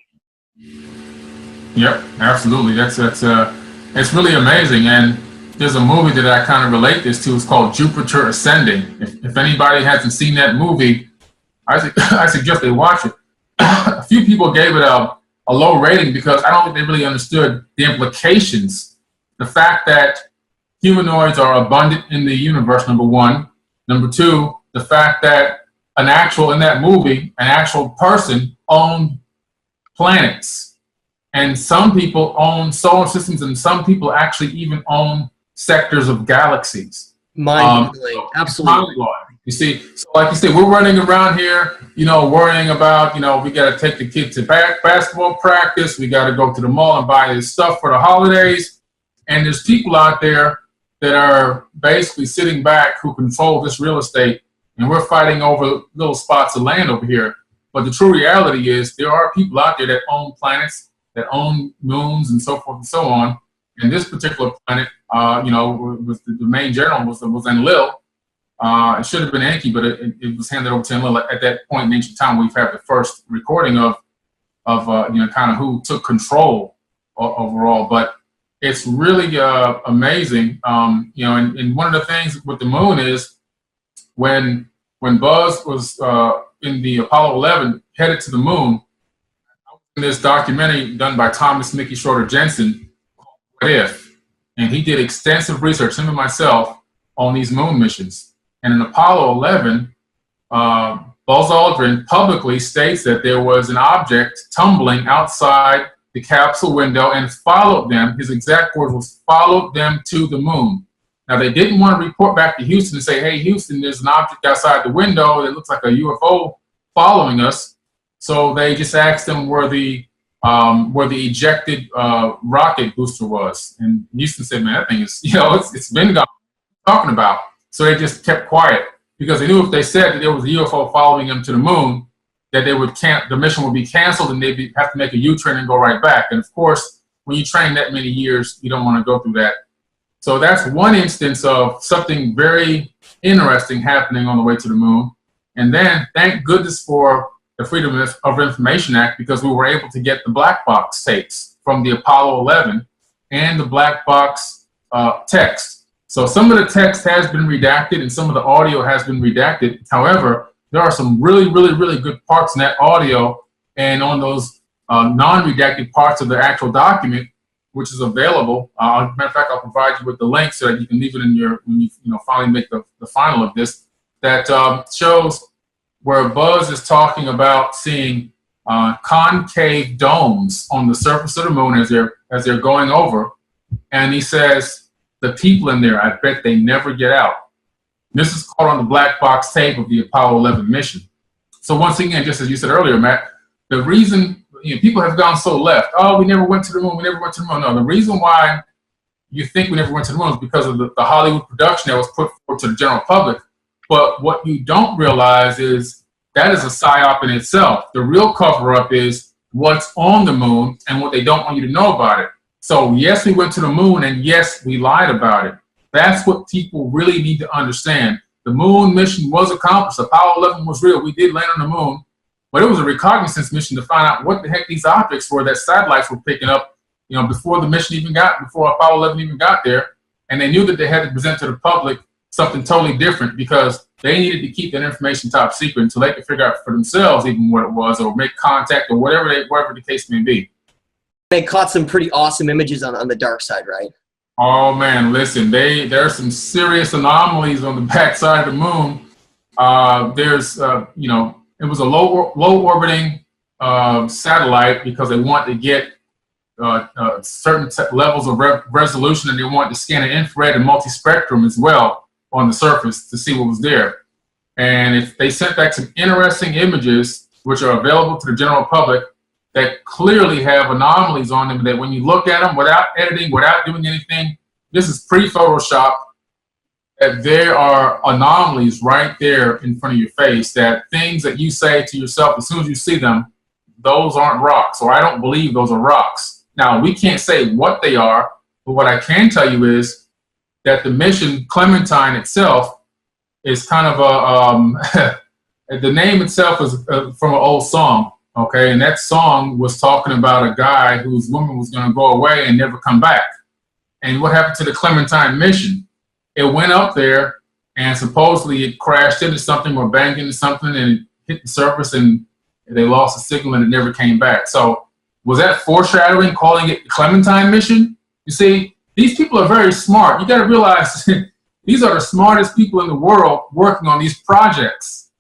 Yep, absolutely. That's it's really amazing. And there's a movie that I kind of relate this to. It's called Jupiter Ascending. If anybody hasn't seen that movie, I suggest they watch it. A few people gave it a low rating because I don't think they really understood the implications. The fact that humanoids are abundant in the universe, number one. Number two, the fact that in that movie, an actual person owned planets. And some people own solar systems, and some people actually even own sectors of galaxies. Mind-blowing, absolutely. Mind-blowing. You see, so like you said, we're running around here, worrying about, we got to take the kids to basketball practice. We got to go to the mall and buy this stuff for the holidays. And there's people out there that are basically sitting back who control this real estate, and we're fighting over little spots of land over here. But the true reality is there are people out there that own planets, that own moons, and so forth and so on. And this particular planet, was the main general was Enlil. It should have been Enki, but it was handed over to Enlil at that point in ancient time. We've had the first recording of kind of who took control overall. But it's really amazing. And one of the things with the moon is when Buzz was in the Apollo 11 headed to the moon, in this documentary done by Thomas Mickey Schroeder Jensen, What If? And he did extensive research, him and myself, on these moon missions. And in Apollo 11, Buzz Aldrin publicly states that there was an object tumbling outside the capsule window and followed them. His exact words was, followed them to the moon. Now, they didn't want to report back to Houston and say, hey, Houston, there's an object outside the window that looks like a UFO following us. So they just asked them where the ejected rocket booster was. And Houston said, man, that thing is, it's been gone, talking about. So they just kept quiet because they knew if they said that there was a UFO following them to the moon, that the mission would be canceled and they'd have to make a U-turn and go right back. And of course, when you train that many years, you don't want to go through that. So that's one instance of something very interesting happening on the way to the moon. And then thank goodness for the Freedom of Information Act, because we were able to get the black box tapes from the Apollo 11 and the black box text. So some of the text has been redacted and some of the audio has been redacted. However, there are some really, really, really good parts in that audio and on those non-redacted parts of the actual document, which is available. Matter of fact, I'll provide you with the link so that you can leave it in when you finally make the final of this. That shows where Buzz is talking about seeing concave domes on the surface of the moon as they're going over, and he says the people in there, I bet they never get out. This is caught on the black box tape of the Apollo 11 mission. So once again, just as you said earlier, Matt, the reason people have gone so left. Oh, we never went to the moon. We never went to the moon. No, the reason why you think we never went to the moon is because of the Hollywood production that was put forward to the general public. But what you don't realize is that is a psyop in itself. The real cover-up is what's on the moon and what they don't want you to know about it. So yes, we went to the moon, and yes, we lied about it. That's what people really need to understand. The moon mission was accomplished. Apollo 11 was real. We did land on the moon, but it was a reconnaissance mission to find out what the heck these objects were that satellites were picking up, before Apollo 11 even got there. And they knew that they had to present to the public something totally different because they needed to keep that information top secret until they could figure out for themselves even what it was or make contact or whatever the case may be. They caught some pretty awesome images on the dark side, right? Oh man, listen, there are some serious anomalies on the backside of the moon. There's, it was a low orbiting satellite because they want to get certain levels of resolution, and they want to scan an infrared and multispectrum as well on the surface to see what was there. And if they sent back some interesting images, which are available to the general public, that clearly have anomalies on them that when you look at them without editing, without doing anything, this is pre-Photoshop, that there are anomalies right there in front of your face, that things that you say to yourself as soon as you see them, those aren't rocks, or I don't believe those are rocks. Now, we can't say what they are, but what I can tell you is that the mission Clementine itself is kind of a, the name itself is from an old song. Okay, and that song was talking about a guy whose woman was going to go away and never come back. And what happened to the Clementine mission? It went up there and supposedly it crashed into something or banged into something and it hit the surface and they lost the signal and it never came back. So was that foreshadowing, calling it the Clementine mission? You see, these people are very smart. You got to realize these are the smartest people in the world working on these projects.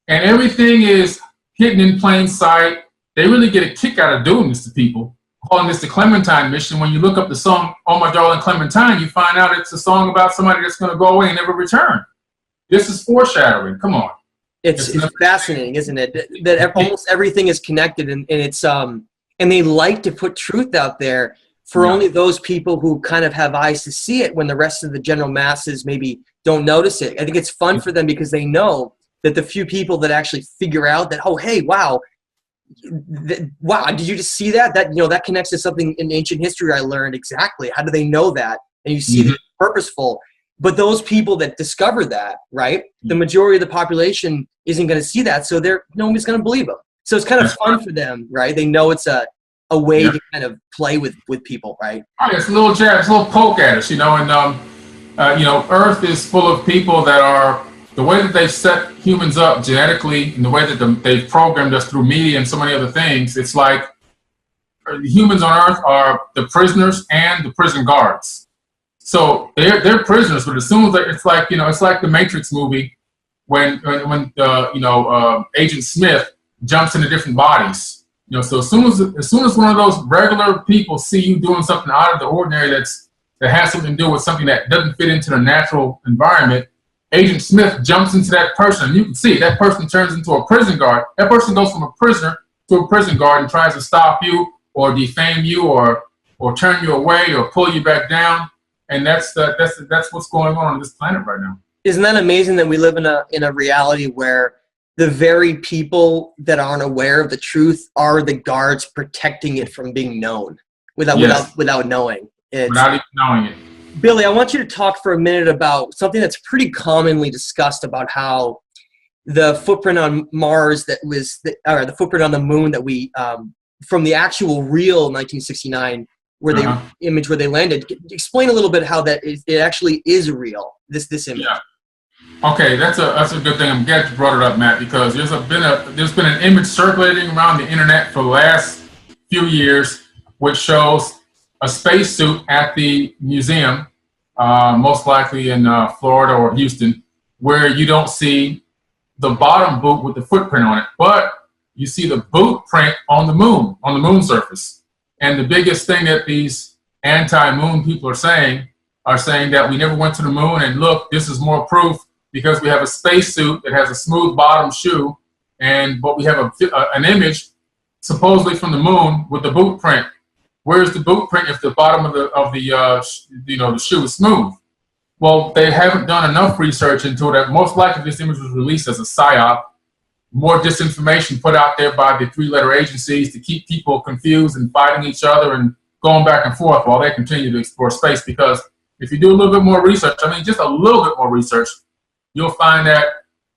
And everything is hidden in plain sight. They really get a kick out of doing this to people, calling this the Clementine mission. When you look up the song, Oh My Darling Clementine, you find out it's a song about somebody that's going to go away and never return. This is foreshadowing. Come on. It's fascinating, isn't it? That almost everything is connected, and it's and they like to put truth out there for only those people who kind of have eyes to see it when the rest of the general masses maybe don't notice it. I think it's fun for them because they know that the few people that actually figure out that, oh, hey, wow, did you just see that? That connects to something in ancient history I learned exactly. How do they know that? And you see that it's purposeful. But those people that discover that, right, the majority of the population isn't going to see that, so nobody's going to believe them. So it's kind of fun for them, right? They know it's a way to kind of play with people, right? Oh, it's a little jab, it's a little poke at us, and Earth is full of people that are, the way that they've set humans up genetically and the way that they've programmed us through media and so many other things, it's like humans on Earth are the prisoners and the prison guards. So they're prisoners, but as soon as it's like the Matrix movie when Agent Smith jumps into different bodies. So as soon as one of those regular people see you doing something out of the ordinary that has something to do with something that doesn't fit into the natural environment, Agent Smith jumps into that person. You can see that person turns into a prison guard. That person goes from a prisoner to a prison guard and tries to stop you or defame you or turn you away or pull you back down. And that's what's going on this planet right now. Isn't that amazing that we live in a reality where the very people that aren't aware of the truth are the guards protecting it from being known without knowing it. Without even knowing it. Billy, I want you to talk for a minute about something that's pretty commonly discussed about how the footprint on Mars or the footprint on the moon that we from the actual real 1969 where they landed. Explain a little bit how it actually is real. This image. Yeah. Okay, that's a good thing. I'm glad you brought it up, Matt, because there's been an image circulating around the internet for the last few years, which shows a spacesuit at the museum, most likely in Florida or Houston, where you don't see the bottom boot with the footprint on it, but you see the boot print on the moon surface. And the biggest thing that these anti-moon people are saying that we never went to the moon, and look, this is more proof because we have a spacesuit that has a smooth bottom shoe, but we have an image supposedly from the moon with the boot print. Where's the boot print if the bottom of the shoe is smooth? Well, they haven't done enough research into it. Most likely this image was released as a psyop, more disinformation put out there by the three-letter agencies to keep people confused and fighting each other and going back and forth while they continue to explore space. Because if you do a little bit more research, just a little bit more research, you'll find that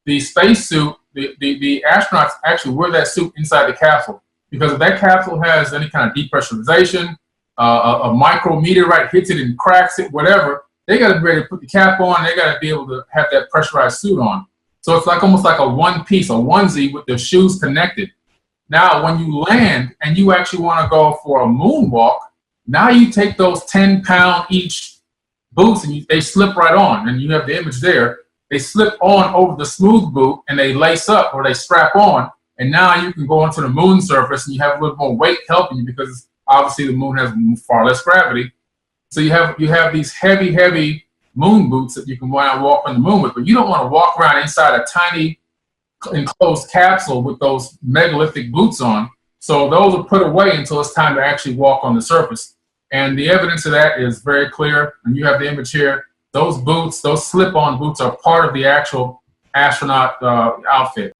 the spacesuit, the astronauts actually wear that suit inside the capsule. Because if that capsule has any kind of depressurization, a micrometeorite hits it and cracks it, whatever, they got to be ready to put the cap on. They got to be able to have that pressurized suit on. So it's like almost like a one piece, a onesie with the shoes connected. Now, when you land and you actually want to go for a moonwalk, now you take those 10-pound each boots and they slip right on. And you have the image there. They slip on over the smooth boot and they lace up or they strap on. And now you can go onto the moon surface and you have a little more weight helping you because obviously the moon has far less gravity. So you have these heavy moon boots that you can go out and walk on the moon with, but you don't want to walk around inside a tiny enclosed capsule with those megalithic boots on. So those are put away until it's time to actually walk on the surface. And the evidence of that is very clear. And you have the image here. Those boots, those slip-on boots are part of the actual astronaut outfit.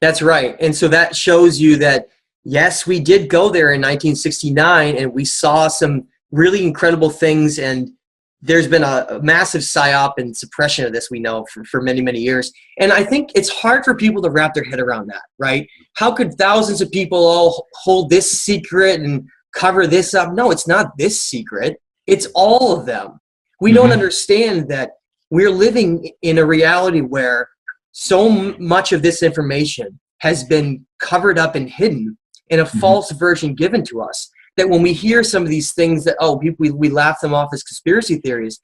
That's right. And so that shows you that, yes, we did go there in 1969 and we saw some really incredible things. And there's been a massive psyop and suppression of this, we know, for many, many years. And I think it's hard for people to wrap their head around that, right? How could thousands of people all hold this secret and cover this up? No, it's not this secret. It's all of them. We don't understand that we're living in a reality where so much of this information has been covered up and hidden in a false version given to us, that when we hear some of these things that, oh, we laugh them off as conspiracy theories,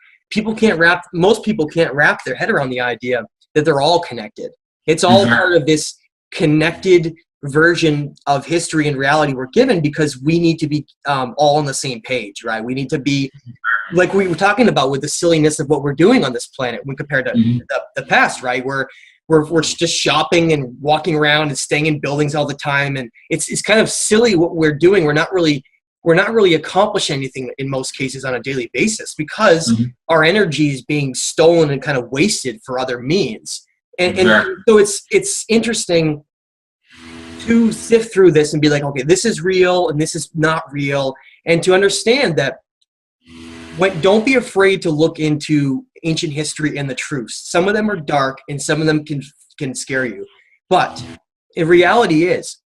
most people can't wrap their head around the idea that they're all connected. It's all part of this connected version of history and reality we're given because we need to be all on the same page, right? We need to be, like we were talking about with the silliness of what we're doing on this planet when compared to the past, right? We're just shopping and walking around and staying in buildings all the time, and it's kind of silly what we're doing. We're not really accomplishing anything in most cases on a daily basis because our energy is being stolen and kind of wasted for other means. And so it's interesting to sift through this and be like, okay, this is real and this is not real, and to understand that don't be afraid to look into ancient history and the truths. Some of them are dark and some of them can scare you. But the reality is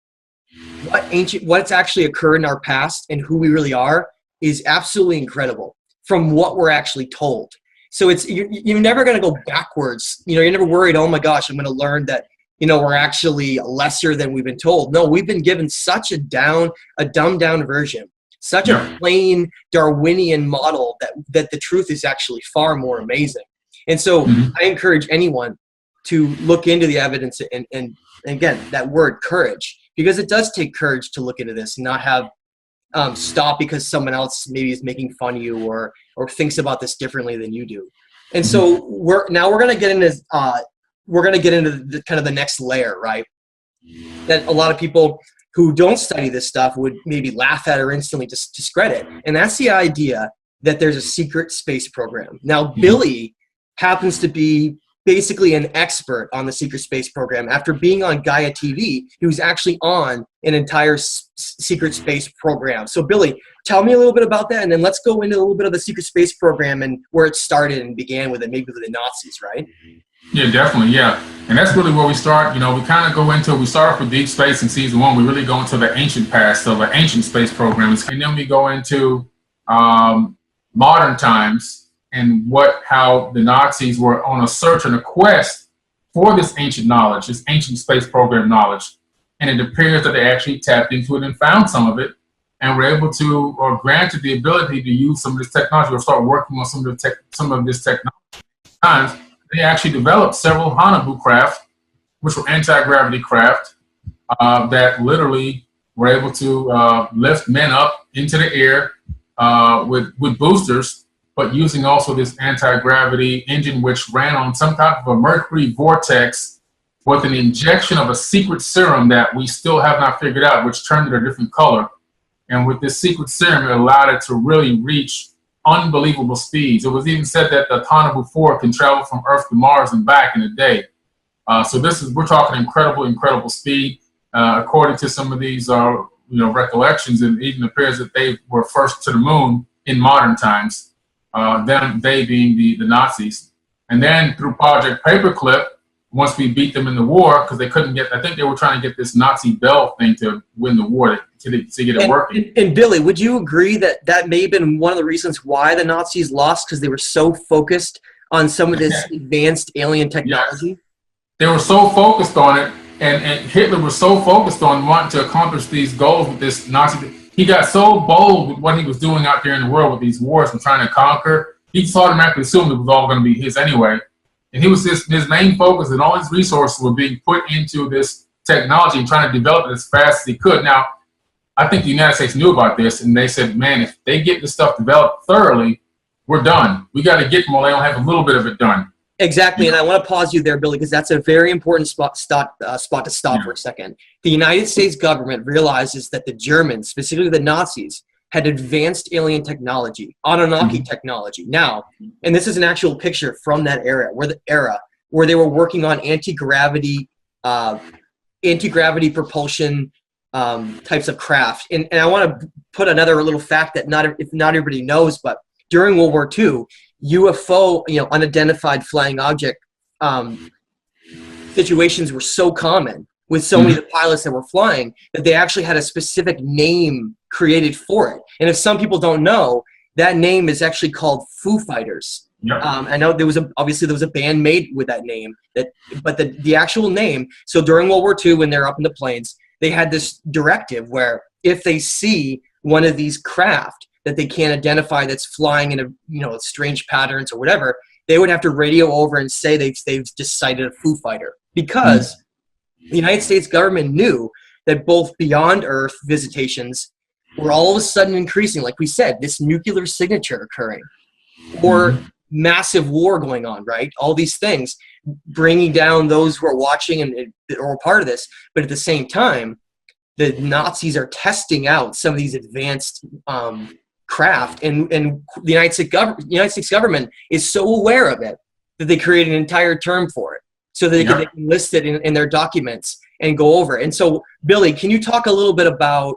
what's actually occurred in our past and who we really are is absolutely incredible from what we're actually told. So you're never going to go backwards. You're never worried, oh my gosh, I'm going to learn that, we're actually lesser than we've been told. No, we've been given such a dumbed down version. Such a plain Darwinian model that the truth is actually far more amazing. And so I encourage anyone to look into the evidence and again, that word courage, because it does take courage to look into this and not have stop because someone else maybe is making fun of you or thinks about this differently than you do. And so we're going to get into the kind of the next layer, right? That a lot of people who don't study this stuff would maybe laugh at or instantly just discredit. And that's the idea that there's a secret space program. Now, Billy happens to be basically an expert on the secret space program. After being on Gaia TV, he was actually on an entire secret space program. So Billy, tell me a little bit about that, and then let's go into a little bit of the secret space program and where it started and began with it, maybe with the Nazis, right? Yeah, definitely. Yeah. And that's really where we start. We kind of we start off with deep space in season 1. We really go into the ancient past of the ancient space programs. And then we go into modern times and how the Nazis were on a search and a quest for this ancient knowledge, this ancient space program knowledge. And it appears that they actually tapped into it and found some of it and were able to, or granted the ability to use some of this technology or start working on some of this technology. They actually developed several Hanabu craft, which were anti-gravity craft that literally were able to lift men up into the air with boosters, but using also this anti-gravity engine, which ran on some type of a mercury vortex with an injection of a secret serum that we still have not figured out, which turned it a different color. And with this secret serum, it allowed it to really reach unbelievable speeds. It was even said that the Atomic 4 can travel from Earth to Mars and back in a day. So we're talking incredible speed. According to some of these, recollections, it even appears that they were first to the moon in modern times. They being the Nazis. And then through Project Paperclip, once we beat them in the war, because they couldn't get, I think they were trying to get this Nazi bell thing to win the war to get it working. And Billy, would you agree that that may have been one of the reasons why the Nazis lost, because they were so focused on some of this advanced alien technology? Yes. They were so focused on it, and Hitler was so focused on wanting to accomplish these goals with this Nazi. He got so bold with what he was doing out there in the world with these wars and trying to conquer. He just automatically assumed it was all going to be his anyway. And he was his main focus, and all his resources were being put into this technology and trying to develop it as fast as he could. Now, I think the United States knew about this, and they said, man, if they get this stuff developed thoroughly, we're done. We got to get them while they don't have a little bit of it done. Exactly, and I want to pause you there, Billy, because that's a very important spot to stop for a second. The United States government realizes that the Germans, specifically the Nazis, had advanced alien technology, Anunnaki technology. Now, and this is an actual picture from that era, where they were working on anti-gravity propulsion types of craft. And I want to put another little fact that not everybody knows, but during World War II, UFO, unidentified flying object situations were so common with so many of the pilots that were flying that they actually had a specific name created for it. And if some people don't know, that name is actually called Foo Fighters. Yep. I know there was a band made with that name, but the actual name. So during World War II, when they're up in the planes, they had this directive where if they see one of these craft that they can't identify that's flying in a strange patterns or whatever, they would have to radio over and say they've just sighted a Foo Fighter, because the United States government knew that both beyond Earth visitations were all of a sudden increasing. Like we said, this nuclear signature occurring, or massive war going on, right? All these things bringing down those who are watching and or part of this. But at the same time, the Nazis are testing out some of these advanced craft, and the United States government is so aware of it that they create an entire term for it, so that they can list it in their documents and go over it. And so, Billy, can you talk a little bit about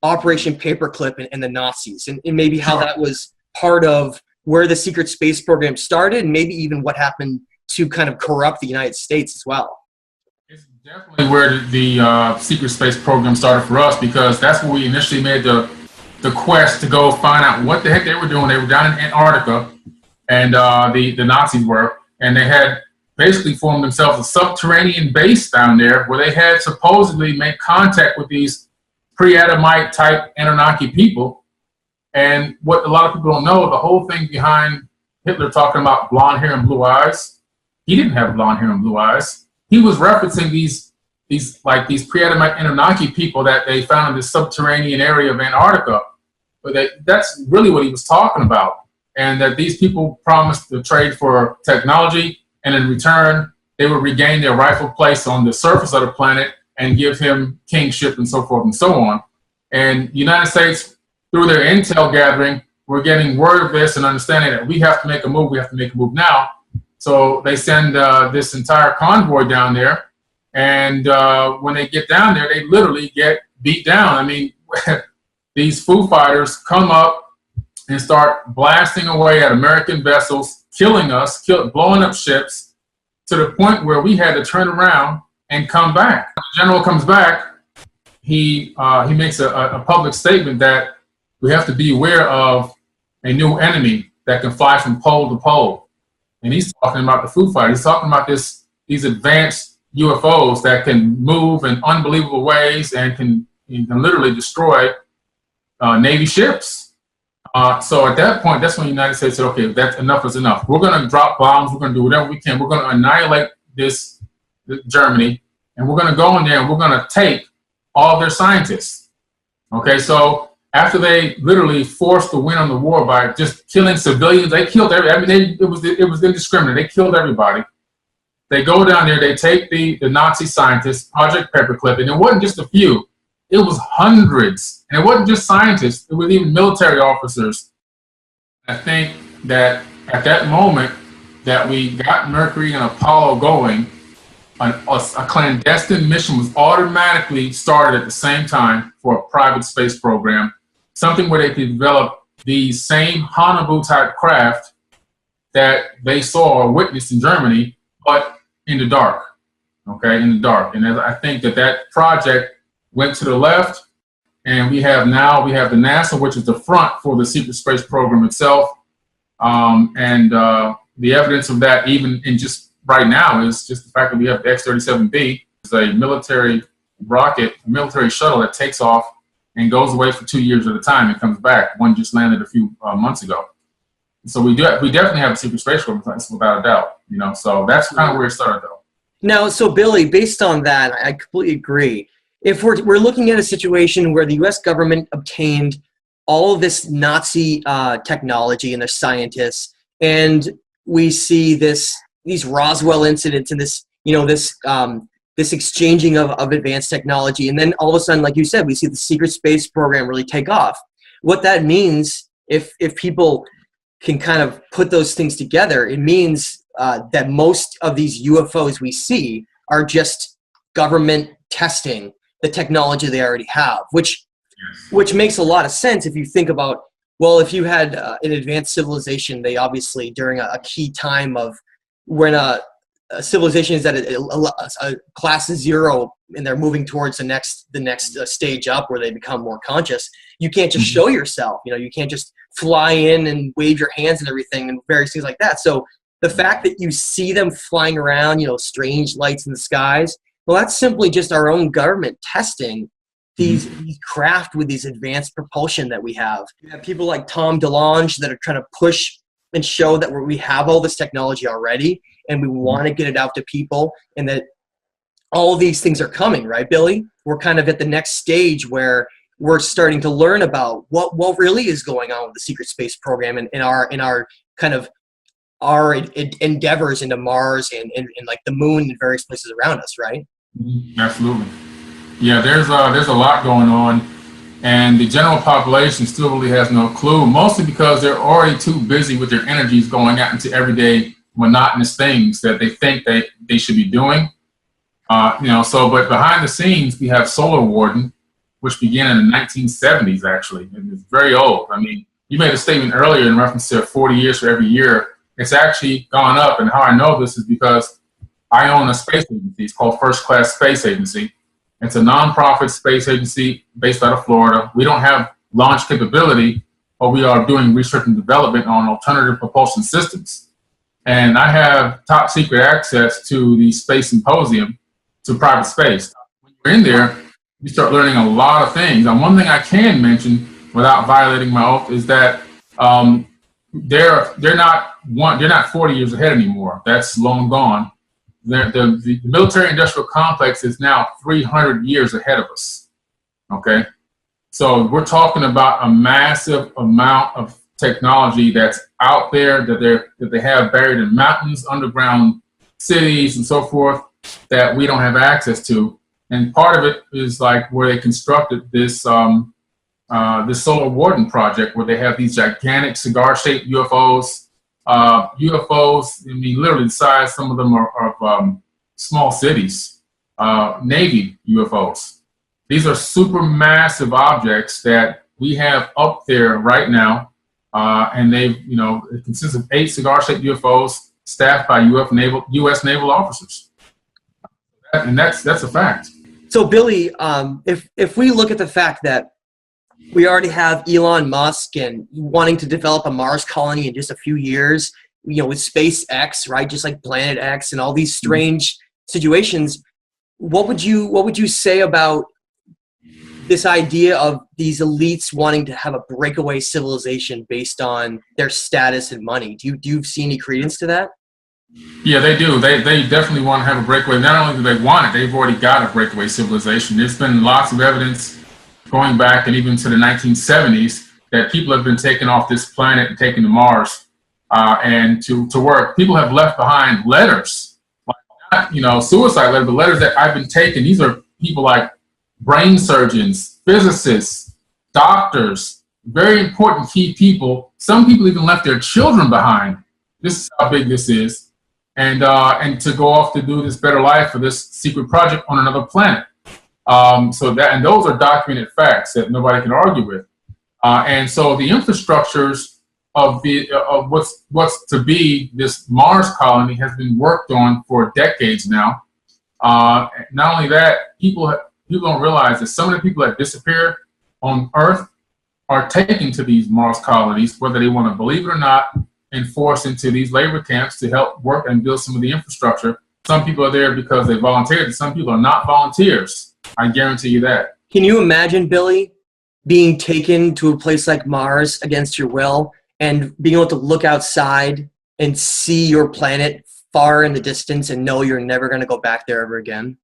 Operation Paperclip and the Nazis, and maybe how that was part of where the secret space program started, and maybe even what happened to kind of corrupt the United States as well? It's definitely where the secret space program started for us, because that's where we initially made the quest to go find out what the heck they were doing. They were down in Antarctica, and the Nazis were, and they had basically formed themselves a subterranean base down there where they had supposedly made contact with these pre-Adamite type Anunnaki people. And what a lot of people don't know, the whole thing behind Hitler talking about blonde hair and blue eyes, he didn't have blonde hair and blue eyes. He was referencing these pre-Adamite Anunnaki people that they found in this subterranean area of Antarctica. But that's really what he was talking about. And that these people promised to trade for technology, and in return, they would regain their rightful place on the surface of the planet and give him kingship and so forth and so on. And the United States, through their intel gathering, were getting word of this and understanding that we have to make a move. We have to make a move now. So they send this entire convoy down there. And when they get down there, they literally get beat down. I mean, these Foo Fighters come up and start blasting away at American vessels, killing us, blowing up ships, to the point where we had to turn around and come back. The general comes back. He makes a public statement that we have to be aware of a new enemy that can fly from pole to pole. And he's talking about the Foo Fighters. He's talking about these advanced UFOs that can move in unbelievable ways and can literally destroy Navy ships. So at that point, that's when the United States said, okay, that's enough is enough. We're going to drop bombs. We're going to do whatever we can. We're going to annihilate this Germany, and we're going to go in there and we're going to take all their scientists. Okay, so after they literally forced the win on the war by just killing civilians, they killed it was indiscriminate. They killed everybody. They go down there, they take the Nazi scientists, Project Paperclip, and it wasn't just a few. it was hundreds. And it wasn't just scientists, it was even military officers. I think that at that moment that we got Mercury and Apollo going, a clandestine mission was automatically started at the same time for a private space program, something where they could develop these same Haunebu type craft that they saw or witnessed in Germany, but in the dark, okay, in the dark. And I think that project went to the left, and we have the NASA, which is the front for the secret space program itself. The evidence of that, even in just right now, is just the fact that we have the X-37B. It's a military rocket, a military shuttle that takes off and goes away for 2 years at a time and comes back. One just landed a few months ago. So we definitely have a secret space program, without a doubt. You know, so that's kind of where it started, though. Now, so Billy, based on that, I completely agree. If we're looking at a situation where the U.S. government obtained all of this Nazi technology and their scientists, and we see these Roswell incidents and this exchanging of advanced technology, and then all of a sudden, like you said, we see the secret space program really take off. What that means, if people can kind of put those things together, it means that most of these UFOs we see are just government testing the technology they already have, which makes a lot of sense if you think about, well, if you had an advanced civilization, they obviously, during a key time of when a civilization is at a class 0 and they're moving towards the next stage up where they become more conscious, you can't just show yourself. You know, you can't just fly in and wave your hands and everything and various things like that. So the fact that you see them flying around, you know, strange lights in the skies, well, that's simply just our own government testing these craft with these advanced propulsion that we have. You have people like Tom DeLonge that are trying to push and show that we have all this technology already and we want to get it out to people, and that all of these things are coming, right, Billy? We're kind of at the next stage where we're starting to learn about what really is going on with the secret space program and in our kind of our endeavors into Mars and like the moon and various places around us, right? Absolutely. Yeah, there's a lot going on, and the general population still really has no clue, mostly because they're already too busy with their energies going out into everyday monotonous things that they think they should be doing. But behind the scenes, we have Solar Warden, which began in the 1970s, actually, and it's very old. I mean, you made a statement earlier in reference to 40 years for every year. It's actually gone up, and how I know this is because I own a space agency. It's called First Class Space Agency. It's a nonprofit space agency based out of Florida. We don't have launch capability, but we are doing research and development on alternative propulsion systems. And I have top secret access to the Space Symposium, to private space. When you're in there, you start learning a lot of things. And one thing I can mention without violating my oath is that they're not 40 years ahead anymore. That's long gone. The military-industrial complex is now 300 years ahead of us. Okay, so we're talking about a massive amount of technology that's out there that they have buried in mountains, underground cities, and so forth that we don't have access to. And part of it is like where they constructed this this Solar Warden project, where they have these gigantic cigar-shaped UFOs. UFOs, I mean, literally the size, some of them are of small cities, Navy UFOs. These are super massive objects that we have up there right now. And it consists of 8 cigar-shaped UFOs staffed by U.S. naval officers. And that's a fact. So Billy, if we look at the fact that we already have Elon Musk and wanting to develop a Mars colony in just a few years, you know, with SpaceX, right? Just like Planet X and all these strange situations. What would you say about this idea of these elites wanting to have a breakaway civilization based on their status and money? Do you see any credence to that? Yeah, they do. They definitely want to have a breakaway. Not only do they want it, they've already got a breakaway civilization. There's been lots of evidence going back and even to the 1970s that people have been taken off this planet and taken to Mars and to work. People have left behind letters, like not, suicide letters, but letters that I've been taken. These are people like brain surgeons, physicists, doctors, very important key people. Some people even left their children behind. This is how big this is. And to go off to do this better life for this secret project on another planet. And those are documented facts that nobody can argue with. And so the infrastructures of what's to be this Mars colony has been worked on for decades now. Not only that, people don't realize that some of the people that disappear on Earth are taken to these Mars colonies, whether they want to believe it or not, and forced into these labor camps to help work and build some of the infrastructure. Some people are there because they volunteered, and some people are not volunteers. I guarantee you that. Can you imagine, Billy, being taken to a place like Mars against your will and being able to look outside and see your planet far in the distance and know you're never going to go back there ever again?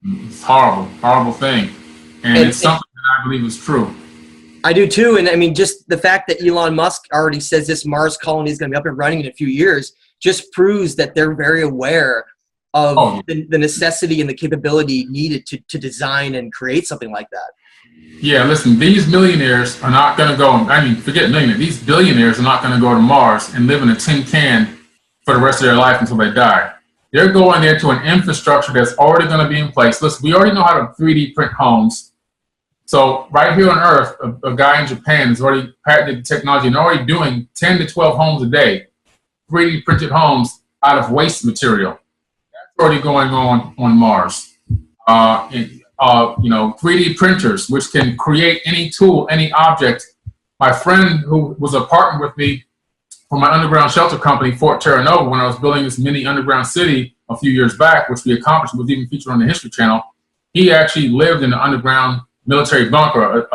It's horrible, horrible thing. And it's something that I believe is true. I do too. And I mean, just the fact that Elon Musk already says this Mars colony is going to be up and running in a few years just proves that they're very aware of the necessity and the capability needed to design and create something like that. Yeah, listen, these millionaires are not going to go, I mean, forget millionaires, these billionaires are not going to go to Mars and live in a tin can for the rest of their life until they die. They're going there to an infrastructure that's already going to be in place. Listen, we already know how to 3D print homes. So right here on Earth, a guy in Japan has already patented the technology and already doing 10 to 12 homes a day, 3D printed homes out of waste material. That's already going on Mars. 3D printers, which can create any tool, any object. My friend who was a partner with me for my underground shelter company, Fort Terra Nova, when I was building this mini underground city a few years back, which we accomplished, was even featured on the History Channel. He actually lived in an underground military bunker,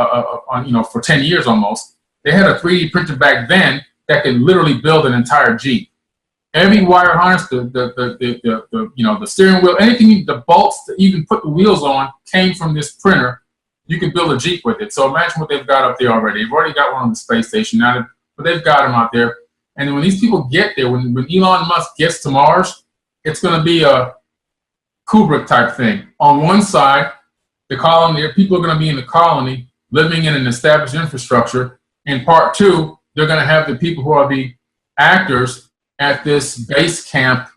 for 10 years almost. They had a 3D printer back then that could literally build an entire Jeep. Every wire harness, the steering wheel, anything, the bolts that you can put the wheels on came from this printer. You can build a Jeep with it. So imagine what they've got up there already. They've already got one on the space station now, but they've got them out there. And when these people get there, when Elon Musk gets to Mars, it's going to be a Kubrick type thing. On one side, the colony, people are going to be in the colony, living in an established infrastructure. In part two, they're going to have the people who are the actors at this base camp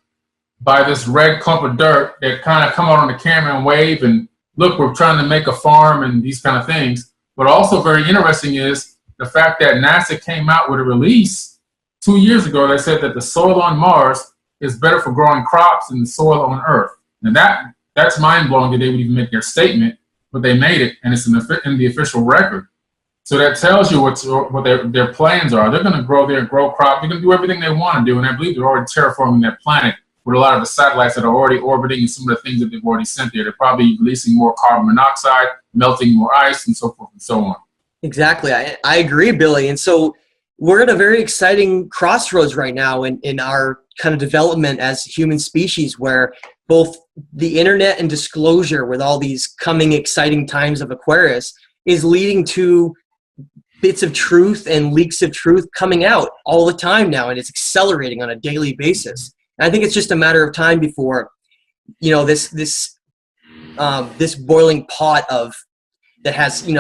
by this red clump of dirt that kind of come out on the camera and wave and look, we're trying to make a farm and these kind of things. But also very interesting is the fact that NASA came out with a release 2 years ago that said that the soil on Mars is better for growing crops than the soil on Earth. And that's mind-blowing that they would even make their statement, but they made it, and it's in the official record. So that tells you what their plans are. They're going to grow there, grow crop. They're going to do everything they want to do, and I believe they're already terraforming that planet with a lot of the satellites that are already orbiting and some of the things that they've already sent there. They're probably releasing more carbon monoxide, melting more ice, and so forth and so on. Exactly. I agree, Billy. And so we're at a very exciting crossroads right now in our kind of development as human species, where both the internet and disclosure with all these coming exciting times of Aquarius is leading to bits of truth and leaks of truth coming out all the time now, and it's accelerating on a daily basis. And I think it's just a matter of time before, this boiling pot that has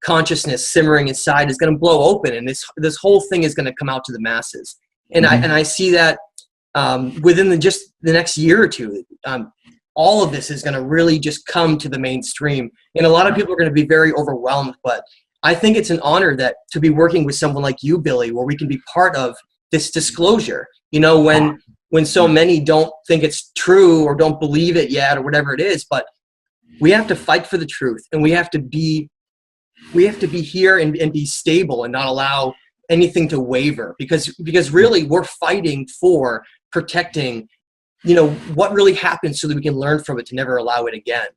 consciousness simmering inside is going to blow open, and this whole thing is going to come out to the masses. And I see that within just the next year or two, all of this is going to really just come to the mainstream, and a lot of people are going to be very overwhelmed. But I think it's an honor to be working with someone like you, Billy, where we can be part of this disclosure. When so many don't think it's true or don't believe it yet or whatever it is, but we have to fight for the truth, and we have to be here and be stable and not allow anything to waver, because really we're fighting for protecting what really happened so that we can learn from it to never allow it again.